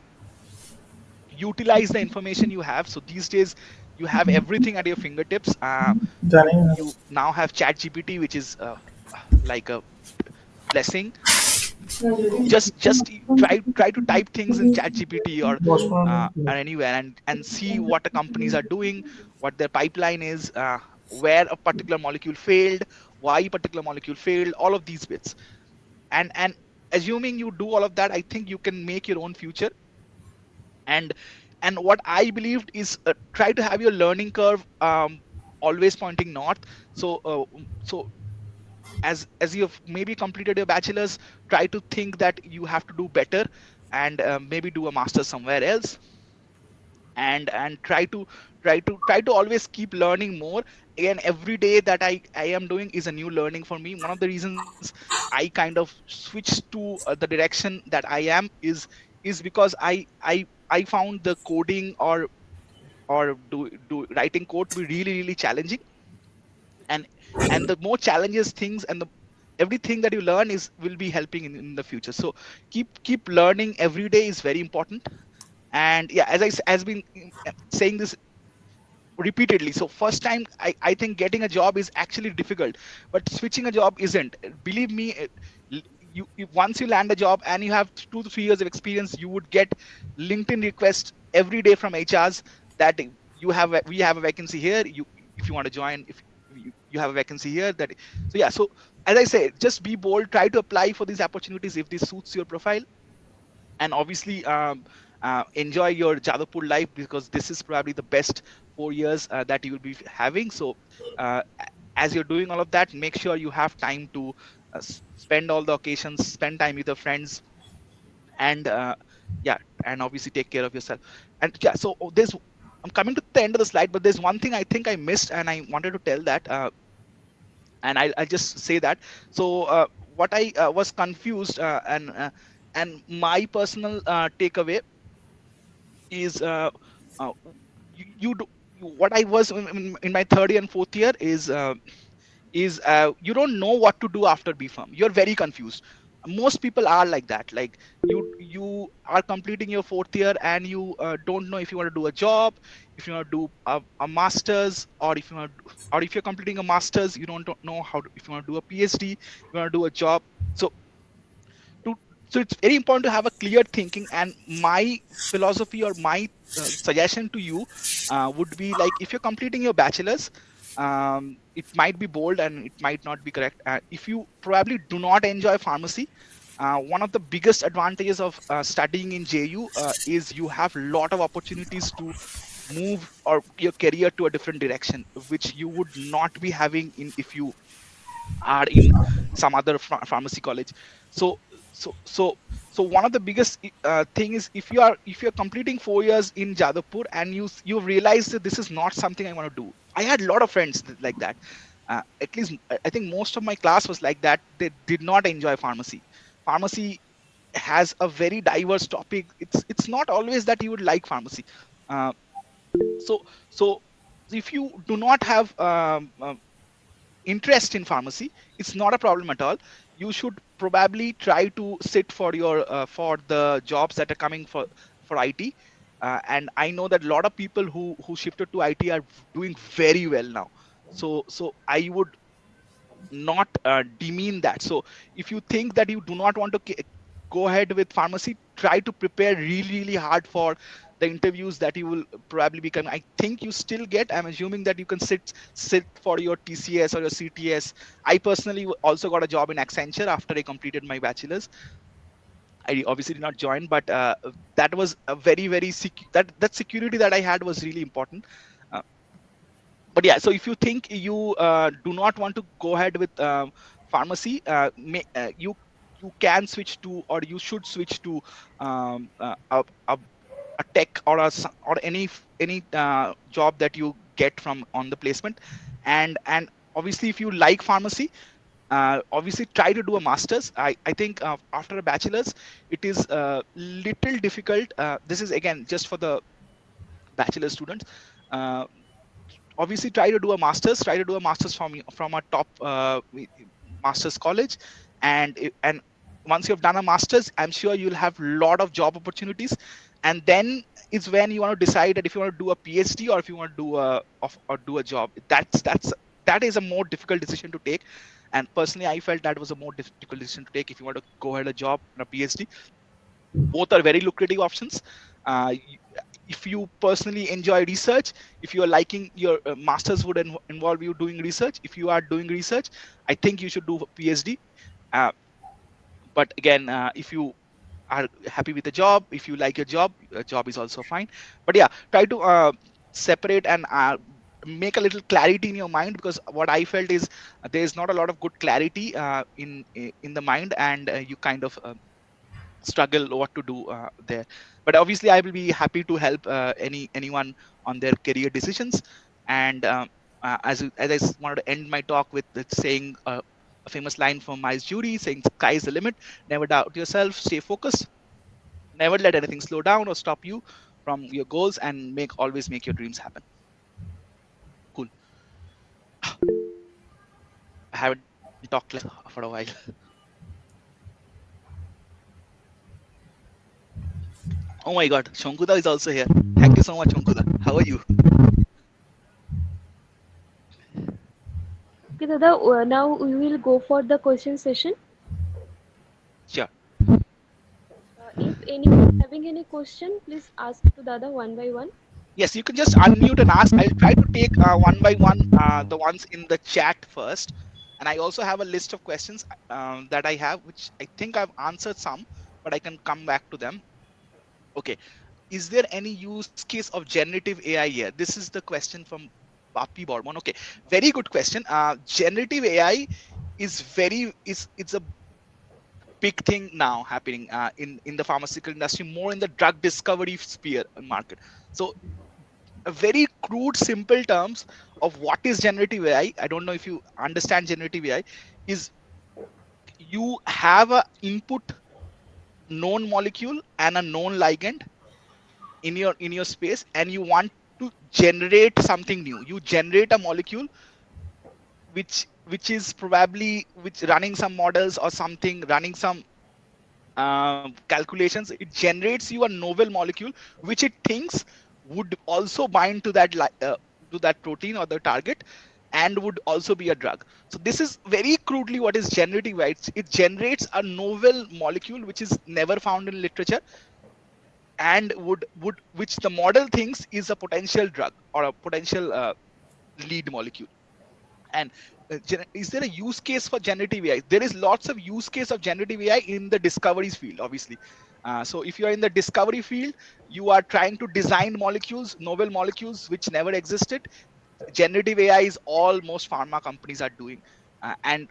utilize the information you have. So these days you have everything at your fingertips. You now have chat gpt, which is like a blessing. Just try to type things in chat gpt or anywhere, and see what the companies are doing, what their pipeline is, where a particular molecule failed, why a particular molecule failed, all of these bits. And assuming you do all of that, I think you can make your own future. And and what I believed is try to have your learning curve always pointing north. So as you've maybe completed your bachelor's, try to think that you have to do better. and maybe do a master somewhere else, and try to always keep learning more. Again, every day that I am doing is a new learning for me. One of the reasons I kind of switched to the direction that I am is because I found the coding or do writing code to be really really challenging. And and the more challenges things, and the everything that you learn is will be helping in the future. So keep learning every day is very important. And yeah, as been saying this repeatedly, so first time I think getting a job is actually difficult, but switching a job isn't. Believe me, once you land a job and you have 2 to 3 years of experience, you would get LinkedIn requests every day from HRs that we have a vacancy here, you if you want to join, if you have a vacancy here that. So yeah, so as I say, just be bold, try to apply for these opportunities if this suits your profile. And obviously enjoy your Jadavpur life, because this is probably the best 4 years that you will be having. So as you're doing all of that, make sure you have time to spend all the occasions, spend time with your friends, and yeah, and obviously take care of yourself. And yeah, so there's I'm coming to the end of the slide, but there's one thing I think I missed and I wanted to tell that, and I'll just say that. So what I was confused, and my personal takeaway is you do, what I was in my third year and fourth year is you don't know what to do after BPharm. You're very confused. Most people are like that. Like you are completing your fourth year and you don't know if you want to do a job, if you want to do a master's, or if you want to, or if you're completing a master's, you don't know if you want to do a PhD, you want to do a job. So to so it's very important to have a clear thinking. And my philosophy or my suggestion to you would be like, if you're completing your bachelor's, it might be bold and it might not be correct. If you probably do not enjoy pharmacy, one of the biggest advantages of studying in JU is you have a lot of opportunities to move or your career to a different direction, which you would not be having in if you are in some other pharmacy college. So so so so one of the biggest thing is, if you're completing 4 years in Jadavpur and you realize that this is not something I want to do. I had a lot of friends like that. At least I think most of my class was like that. They did not enjoy pharmacy. Has a very diverse topic. It's not always that you would like pharmacy. Uh, so so if you do not have interest in pharmacy, it's not a problem at all. You should probably try to sit for the jobs that are coming for IT. And I know that a lot of people who shifted to IT are doing very well now. So I would not demean that. So if you think that you do not want to go ahead with pharmacy, try to prepare really really hard for the interviews that you will probably become. I think you still get, I'm assuming that you can sit for your TCS or your CTS. I personally also got a job in Accenture after I completed my bachelor's. I obviously did not join, but that was a very very that security that I had was really important. Uh, but yeah, so if you think you do not want to go ahead with pharmacy, you can switch to, or you should switch to um, uh, a, a, a tech or or any job that you get from on the placement. And obviously if you like pharmacy, obviously try to do a master's. I think after a bachelor's it is little difficult. This is again just for the bachelor students. uh, Obviously try to do a master's from a top master's college. And once you've done a master's, I'm sure you'll have a lot of job opportunities. And then is when you want to decide that if you want to do a PhD or if you want to do or do a job. That is a more difficult decision to take. And personally I felt that was a more difficult decision to take. If you want to go ahead a job and a PhD, both are very lucrative options. If you personally enjoy research, if you are liking your masters would involve you doing research. If you are doing research, I think you should do a PhD. uh, but again, if you are happy with the job, if you like your job, a job is also fine. But yeah, try to separate and make a little clarity in your mind, because what I felt is there is not a lot of good clarity in the mind, and you kind of struggle what to do there. But obviously I will be happy to help anyone on their career decisions. And as wanted to end my talk with saying a famous line from Miles Jury saying sky is the limit. Never doubt yourself, stay focused, never let anything slow down or stop you from your goals, and always make your dreams happen. Cool. I haven't talked like this for a while. Oh my god, Shankuda is also here. Thank you so much, Shankuda. How are you? Okay, Dada, now we will go for the question session. Sure. If anyone having any question, please ask to Dada one by one. Yes, you can just unmute and ask. I'll try to take one by one the ones in the chat first. And I also have a list of questions that I have, which I think I've answered some, but I can come back to them. Okay. Is there any use case of generative AI here? This is the question from Papi Bormon. Okay. Very good question. Generative AI is it's a big thing now happening in the pharmaceutical industry, more in the drug discovery sphere and market. So a very crude, simple terms of what is generative AI. I don't know if you understand generative AI. Is you have a input known molecule and a known ligand in your space, and you want to generate something new. You generate a molecule which is probably which running some models or something, running some calculations. It generates you a novel molecule which it thinks would also bind to to that protein or the target, and would also be a drug. So this is very crudely what is generative, right? It generates a novel molecule which is never found in literature, and would which the model thinks is a potential drug or a potential lead molecule. And is there a use case for generative AI? There is lots of use case of generative AI in the discoveries field, obviously. So if you are in the discovery field, you are trying to design molecules, novel molecules which never existed. Generative AI is all most pharma companies are doing, and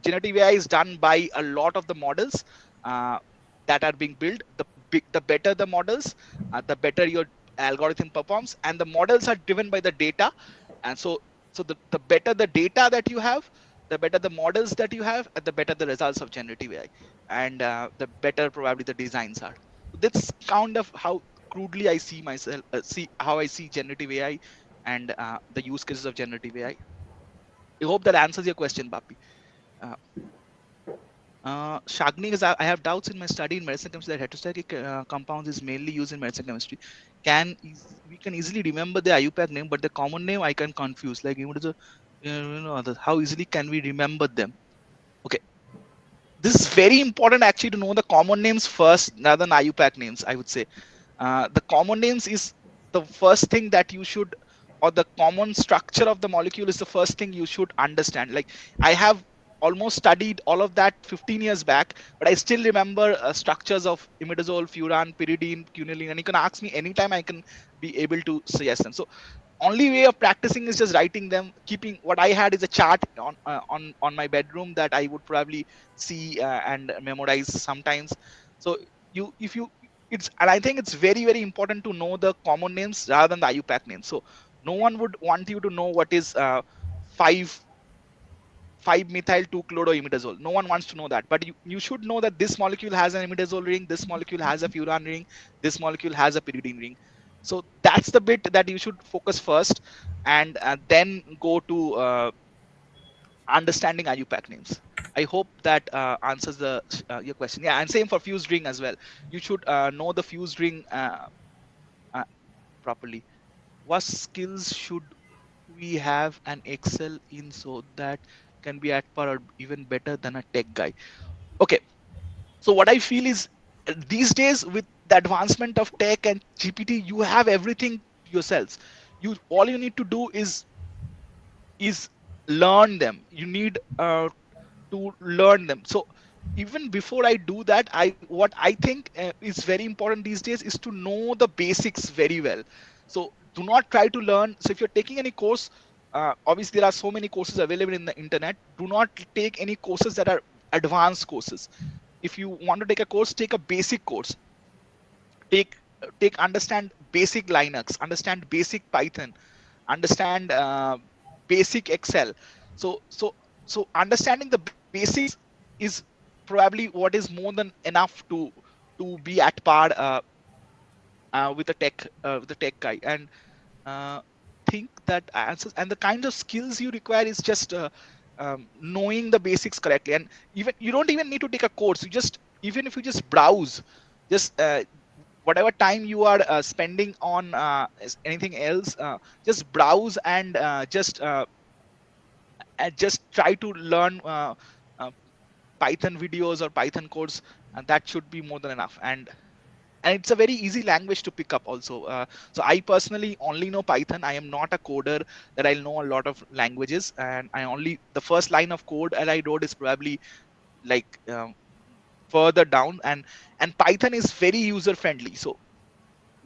generative AI is done by a lot of the models uh, that are being built. The better the models, the better your algorithm performs, and the models are driven by the data. And the better the data that you have, the better the models that you have, and the better the results of generative AI, and the better probably the designs are. So that's kind of how crudely I see myself, see how I see generative AI and the use cases of generative AI. I hope that answers your question, Bapi. Uh, Shagni is I have doubts in my study in medicine chemistry that heterocyclic compounds is mainly used in medicine chemistry. We can easily remember the IUPAC name, but the common name I can confuse. Like even the how easily can we remember them? Okay, this is very important actually to know the common names first rather than IUPAC names. I would say the common names is the first thing that you should, or the common structure of the molecule is the first thing you should understand. Like I have almost studied all of that 15 years back, but I still remember structures of imidazole, furan, pyridine, quinoline, and you can ask me anytime, I can be able to suggest them. So only way of practicing is just writing them. Keeping what I had is a chart on my bedroom that I would probably see and memorize sometimes. So you if you it's and I think it's very very important to know the common names rather than the IUPAC names. So no one would want you to know what is 5 5 methyl 2 chloroimidazole. No one wants to know that, but you should know that this molecule has an imidazole ring, this molecule has a furan ring, this molecule has a pyridine ring. So that's the bit that you should focus first, and then go to understanding IUPAC names. I hope that answers your question. Yeah, and same for fused ring as well. You should know the fused ring uh, properly. What skills should we have an excel in so that can be at par or even better than a tech guy? Okay, so what I feel is these days with the advancement of tech and GPT, you have everything yourselves. You all you need to do is learn them. You need to learn them. So even before I do that, what I think is very important these days is to know the basics very well. So do not try to learn. So if you're taking any course, obviously there are so many courses available in the internet. Do not take any courses that are advanced courses. if you want to take a course, take a basic course. Take understand basic Linux, understand basic Python, understand basic Excel. So so so understanding the basics is probably what is more than enough to be at par with the tech guy. And uh, think that answers, and the kind of skills you require is just knowing the basics correctly. And even you don't even need to take a course. You just, even if you just browse, just whatever time you are spending on anything else, just browse and just try to learn uh, Python videos or Python codes, and that should be more than enough. And it's a very easy language to pick up also. So I personally only know Python. I am not a coder that I know a lot of languages, and I only, the first line of code that I wrote is probably like further down. And Python is very user friendly, so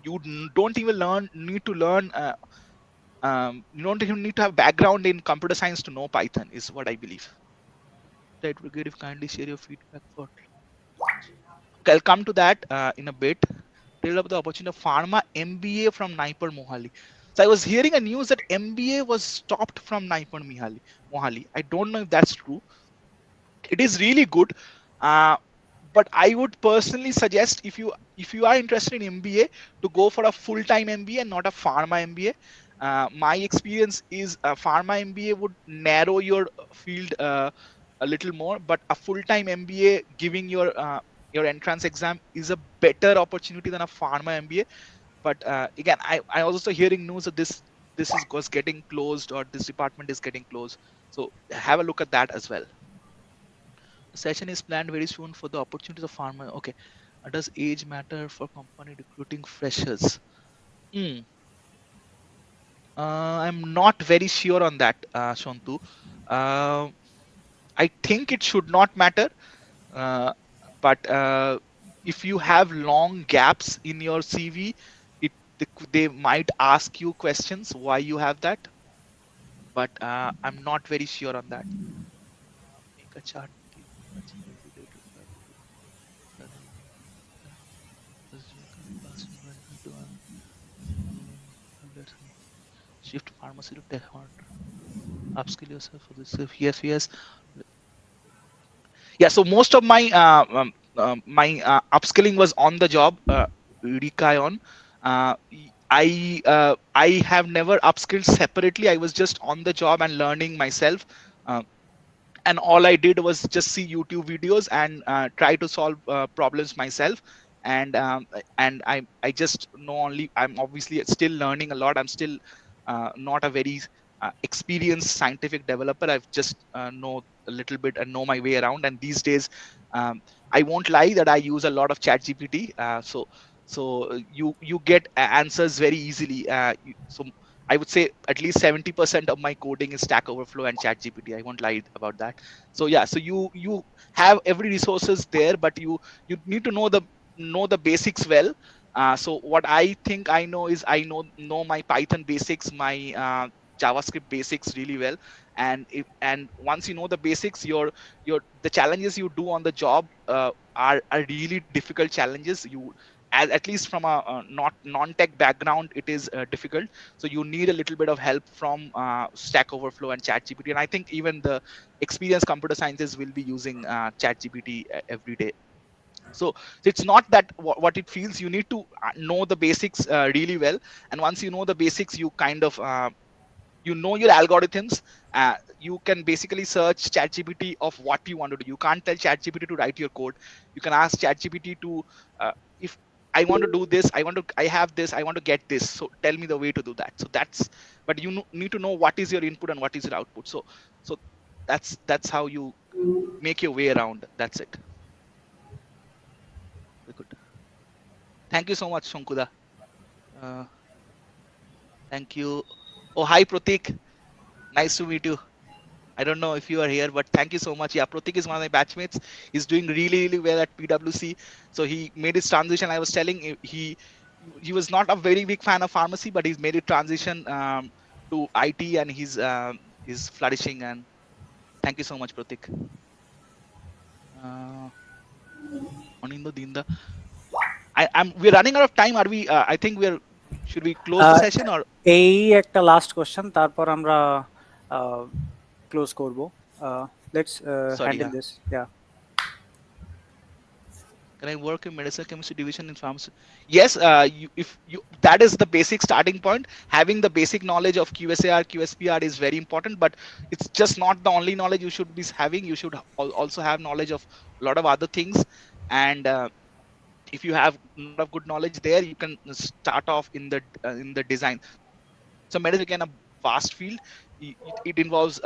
don't even need to learn you don't even need to have background in computer science to know Python, is what I believe. That would be great if kindly share your feedback for launch. Okay, I'll come to that in a bit. Develop the opportunity of pharma MBA from Naipur Mohali. So I was hearing a news that MBA was stopped from Naipur Mohali. I don't know if that's true. It is really good, uh, but I would personally suggest, if you are interested in MBA, to go for a full time MBA and not a pharma MBA. My experience is a pharma MBA would narrow your field a little more, but a full time MBA giving your entrance exam is a better opportunity than a pharma MBA. But again, I also hearing news that this is was getting closed, or this department is getting closed. So have a look at that as well. The session is planned very soon for the opportunities of farmer. Okay. Does age matter for company recruiting freshers? Hmm. I'm not very sure on that, Shantu. Uh, I think it should not matter. Uh, but if you have long gaps in your CV, they might ask you questions why you have that. But I'm not very sure on that. Make a chart keep achievement related to assume can pass in 2021. Let's see. Shift pharmacy to tech hard. Upskill yourself for this. Yes, yes. Yeah. So most of my upskilling was on the job. Rikayon. I have never upskilled separately. I was just on the job and learning myself. Uh, and all I did was just see YouTube videos and try to solve problems myself. And I just know, only I'm obviously still learning a lot. I'm still not a very experienced scientific developer. I've just know a little bit and know my way around. And these days, um, I won't lie that I use a lot of Chat GPT. So you get answers very easily. So I would say at least 70% of my coding is Stack Overflow and Chat GPT. I won't lie about that. So yeah, so you have every resources there, but you need to know the basics well. So what I think I know is I know my Python basics, my JavaScript basics really well. And once you know the basics, your the challenges you do on the job are really difficult challenges. At least from a not non-tech background, it is difficult. So you need a little bit of help from Stack Overflow and Chat GPT. And I think even the experienced computer scientists will be using Chat GPT every day. So it's not that what it feels. You need to know the basics really well. And once you know the basics, you kind of you know your algorithms. You can basically search ChatGPT of what you want to do. You can't tell ChatGPT to write your code. You can ask ChatGPT to if I want to do this, I have this, I want to get this, so tell me the way to do that. So that's, but you need to know what is your input and what is your output. So that's how you make your way around. That's it. Very good. Thank you so much, Shankuda. uh, thank you. Oh, hi Pratik, nice to meet you. I don't know if you are here, but thank you so much. Yeah, Pratik is one of my batchmates. He's doing really, really well at PwC. So he made his transition. I was telling he was not a very big fan of pharmacy, but he's made a transition to IT, and he's flourishing. And thank you so much, Pratik. Uh, Onindo Dinda. We're running out of time. Are we? I think we're. Should we close the Uh, session or? এই একটা last question, তারপর আমরা close করব। Let's Sorry. Handle this, yeah. Can I work in medicinal chemistry division in pharmacy? Yes, if you that is the basic starting point. Having the basic knowledge of QSAR, QSPR is very important, but it's just not the only knowledge you should be having. You should also have knowledge of a lot of other things, and if you have a lot of good knowledge there, you can start off in the design. So medicine again a vast field. It involves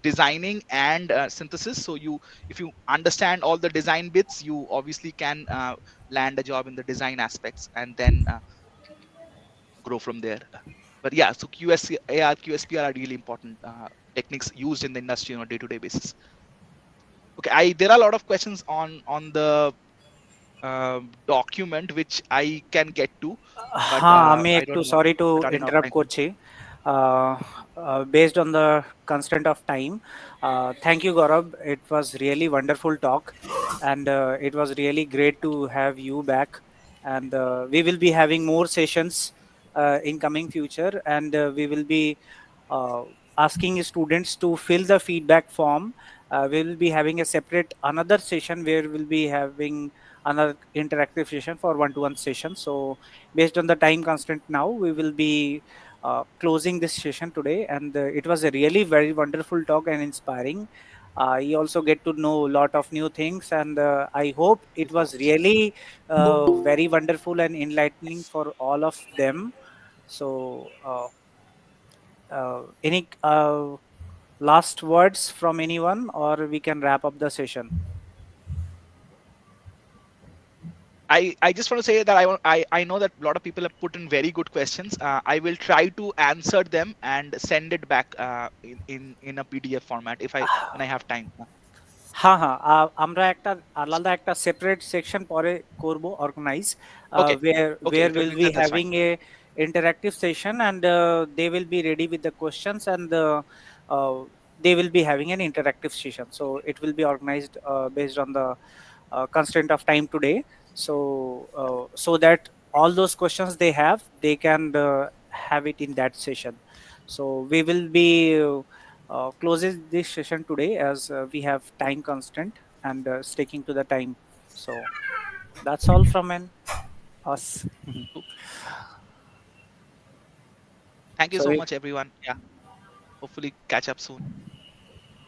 designing and synthesis. So you, if you understand all the design bits, you obviously can land a job in the design aspects and then grow from there. But yeah, so QSAR, QSPR are really important techniques used in the industry on a day-to-day basis. Okay, I there are a lot of questions on the document which I can get to, but হ্যাঁ, আমি I একটু don't know. Sorry to We're running out of interrupt time. করছি। Based on the constraint of time, thank you, Gaurav. It was really wonderful talk, and it was really great to have you back. And we will be having more sessions in coming future, and we will be uh, asking students to fill the feedback form. We will be having a separate another session where we'll be having another interactive session for one-to-one session. So based on the time constraint now, we will be closing this session today, and it was a really very wonderful talk and inspiring. You also get to know a lot of new things, and I hope Thank you it so was much. really very wonderful and enlightening for all of them. So any last words from anyone, or we can wrap up the session? I just want to say that I know that a lot of people have put in very good questions. I will try to answer them and send it back in a PDF format if I when I have time. হ্যাঁ, হ্যাঁ, আমরা একটা আলাদা একটা separate section পরে করব organise, Okay, okay, where we'll be that's fine. having a interactive session, and they will be ready with the questions, and uh, they will be having an interactive session. So it will be organized based on the constraint of time today. So that all those questions they have, they can have it in that session. So we will be closes this session today, as we have time constraint and sticking to the time. So that's all from us. Cool. Thank you So so much, everyone. Yeah, hopefully catch up soon.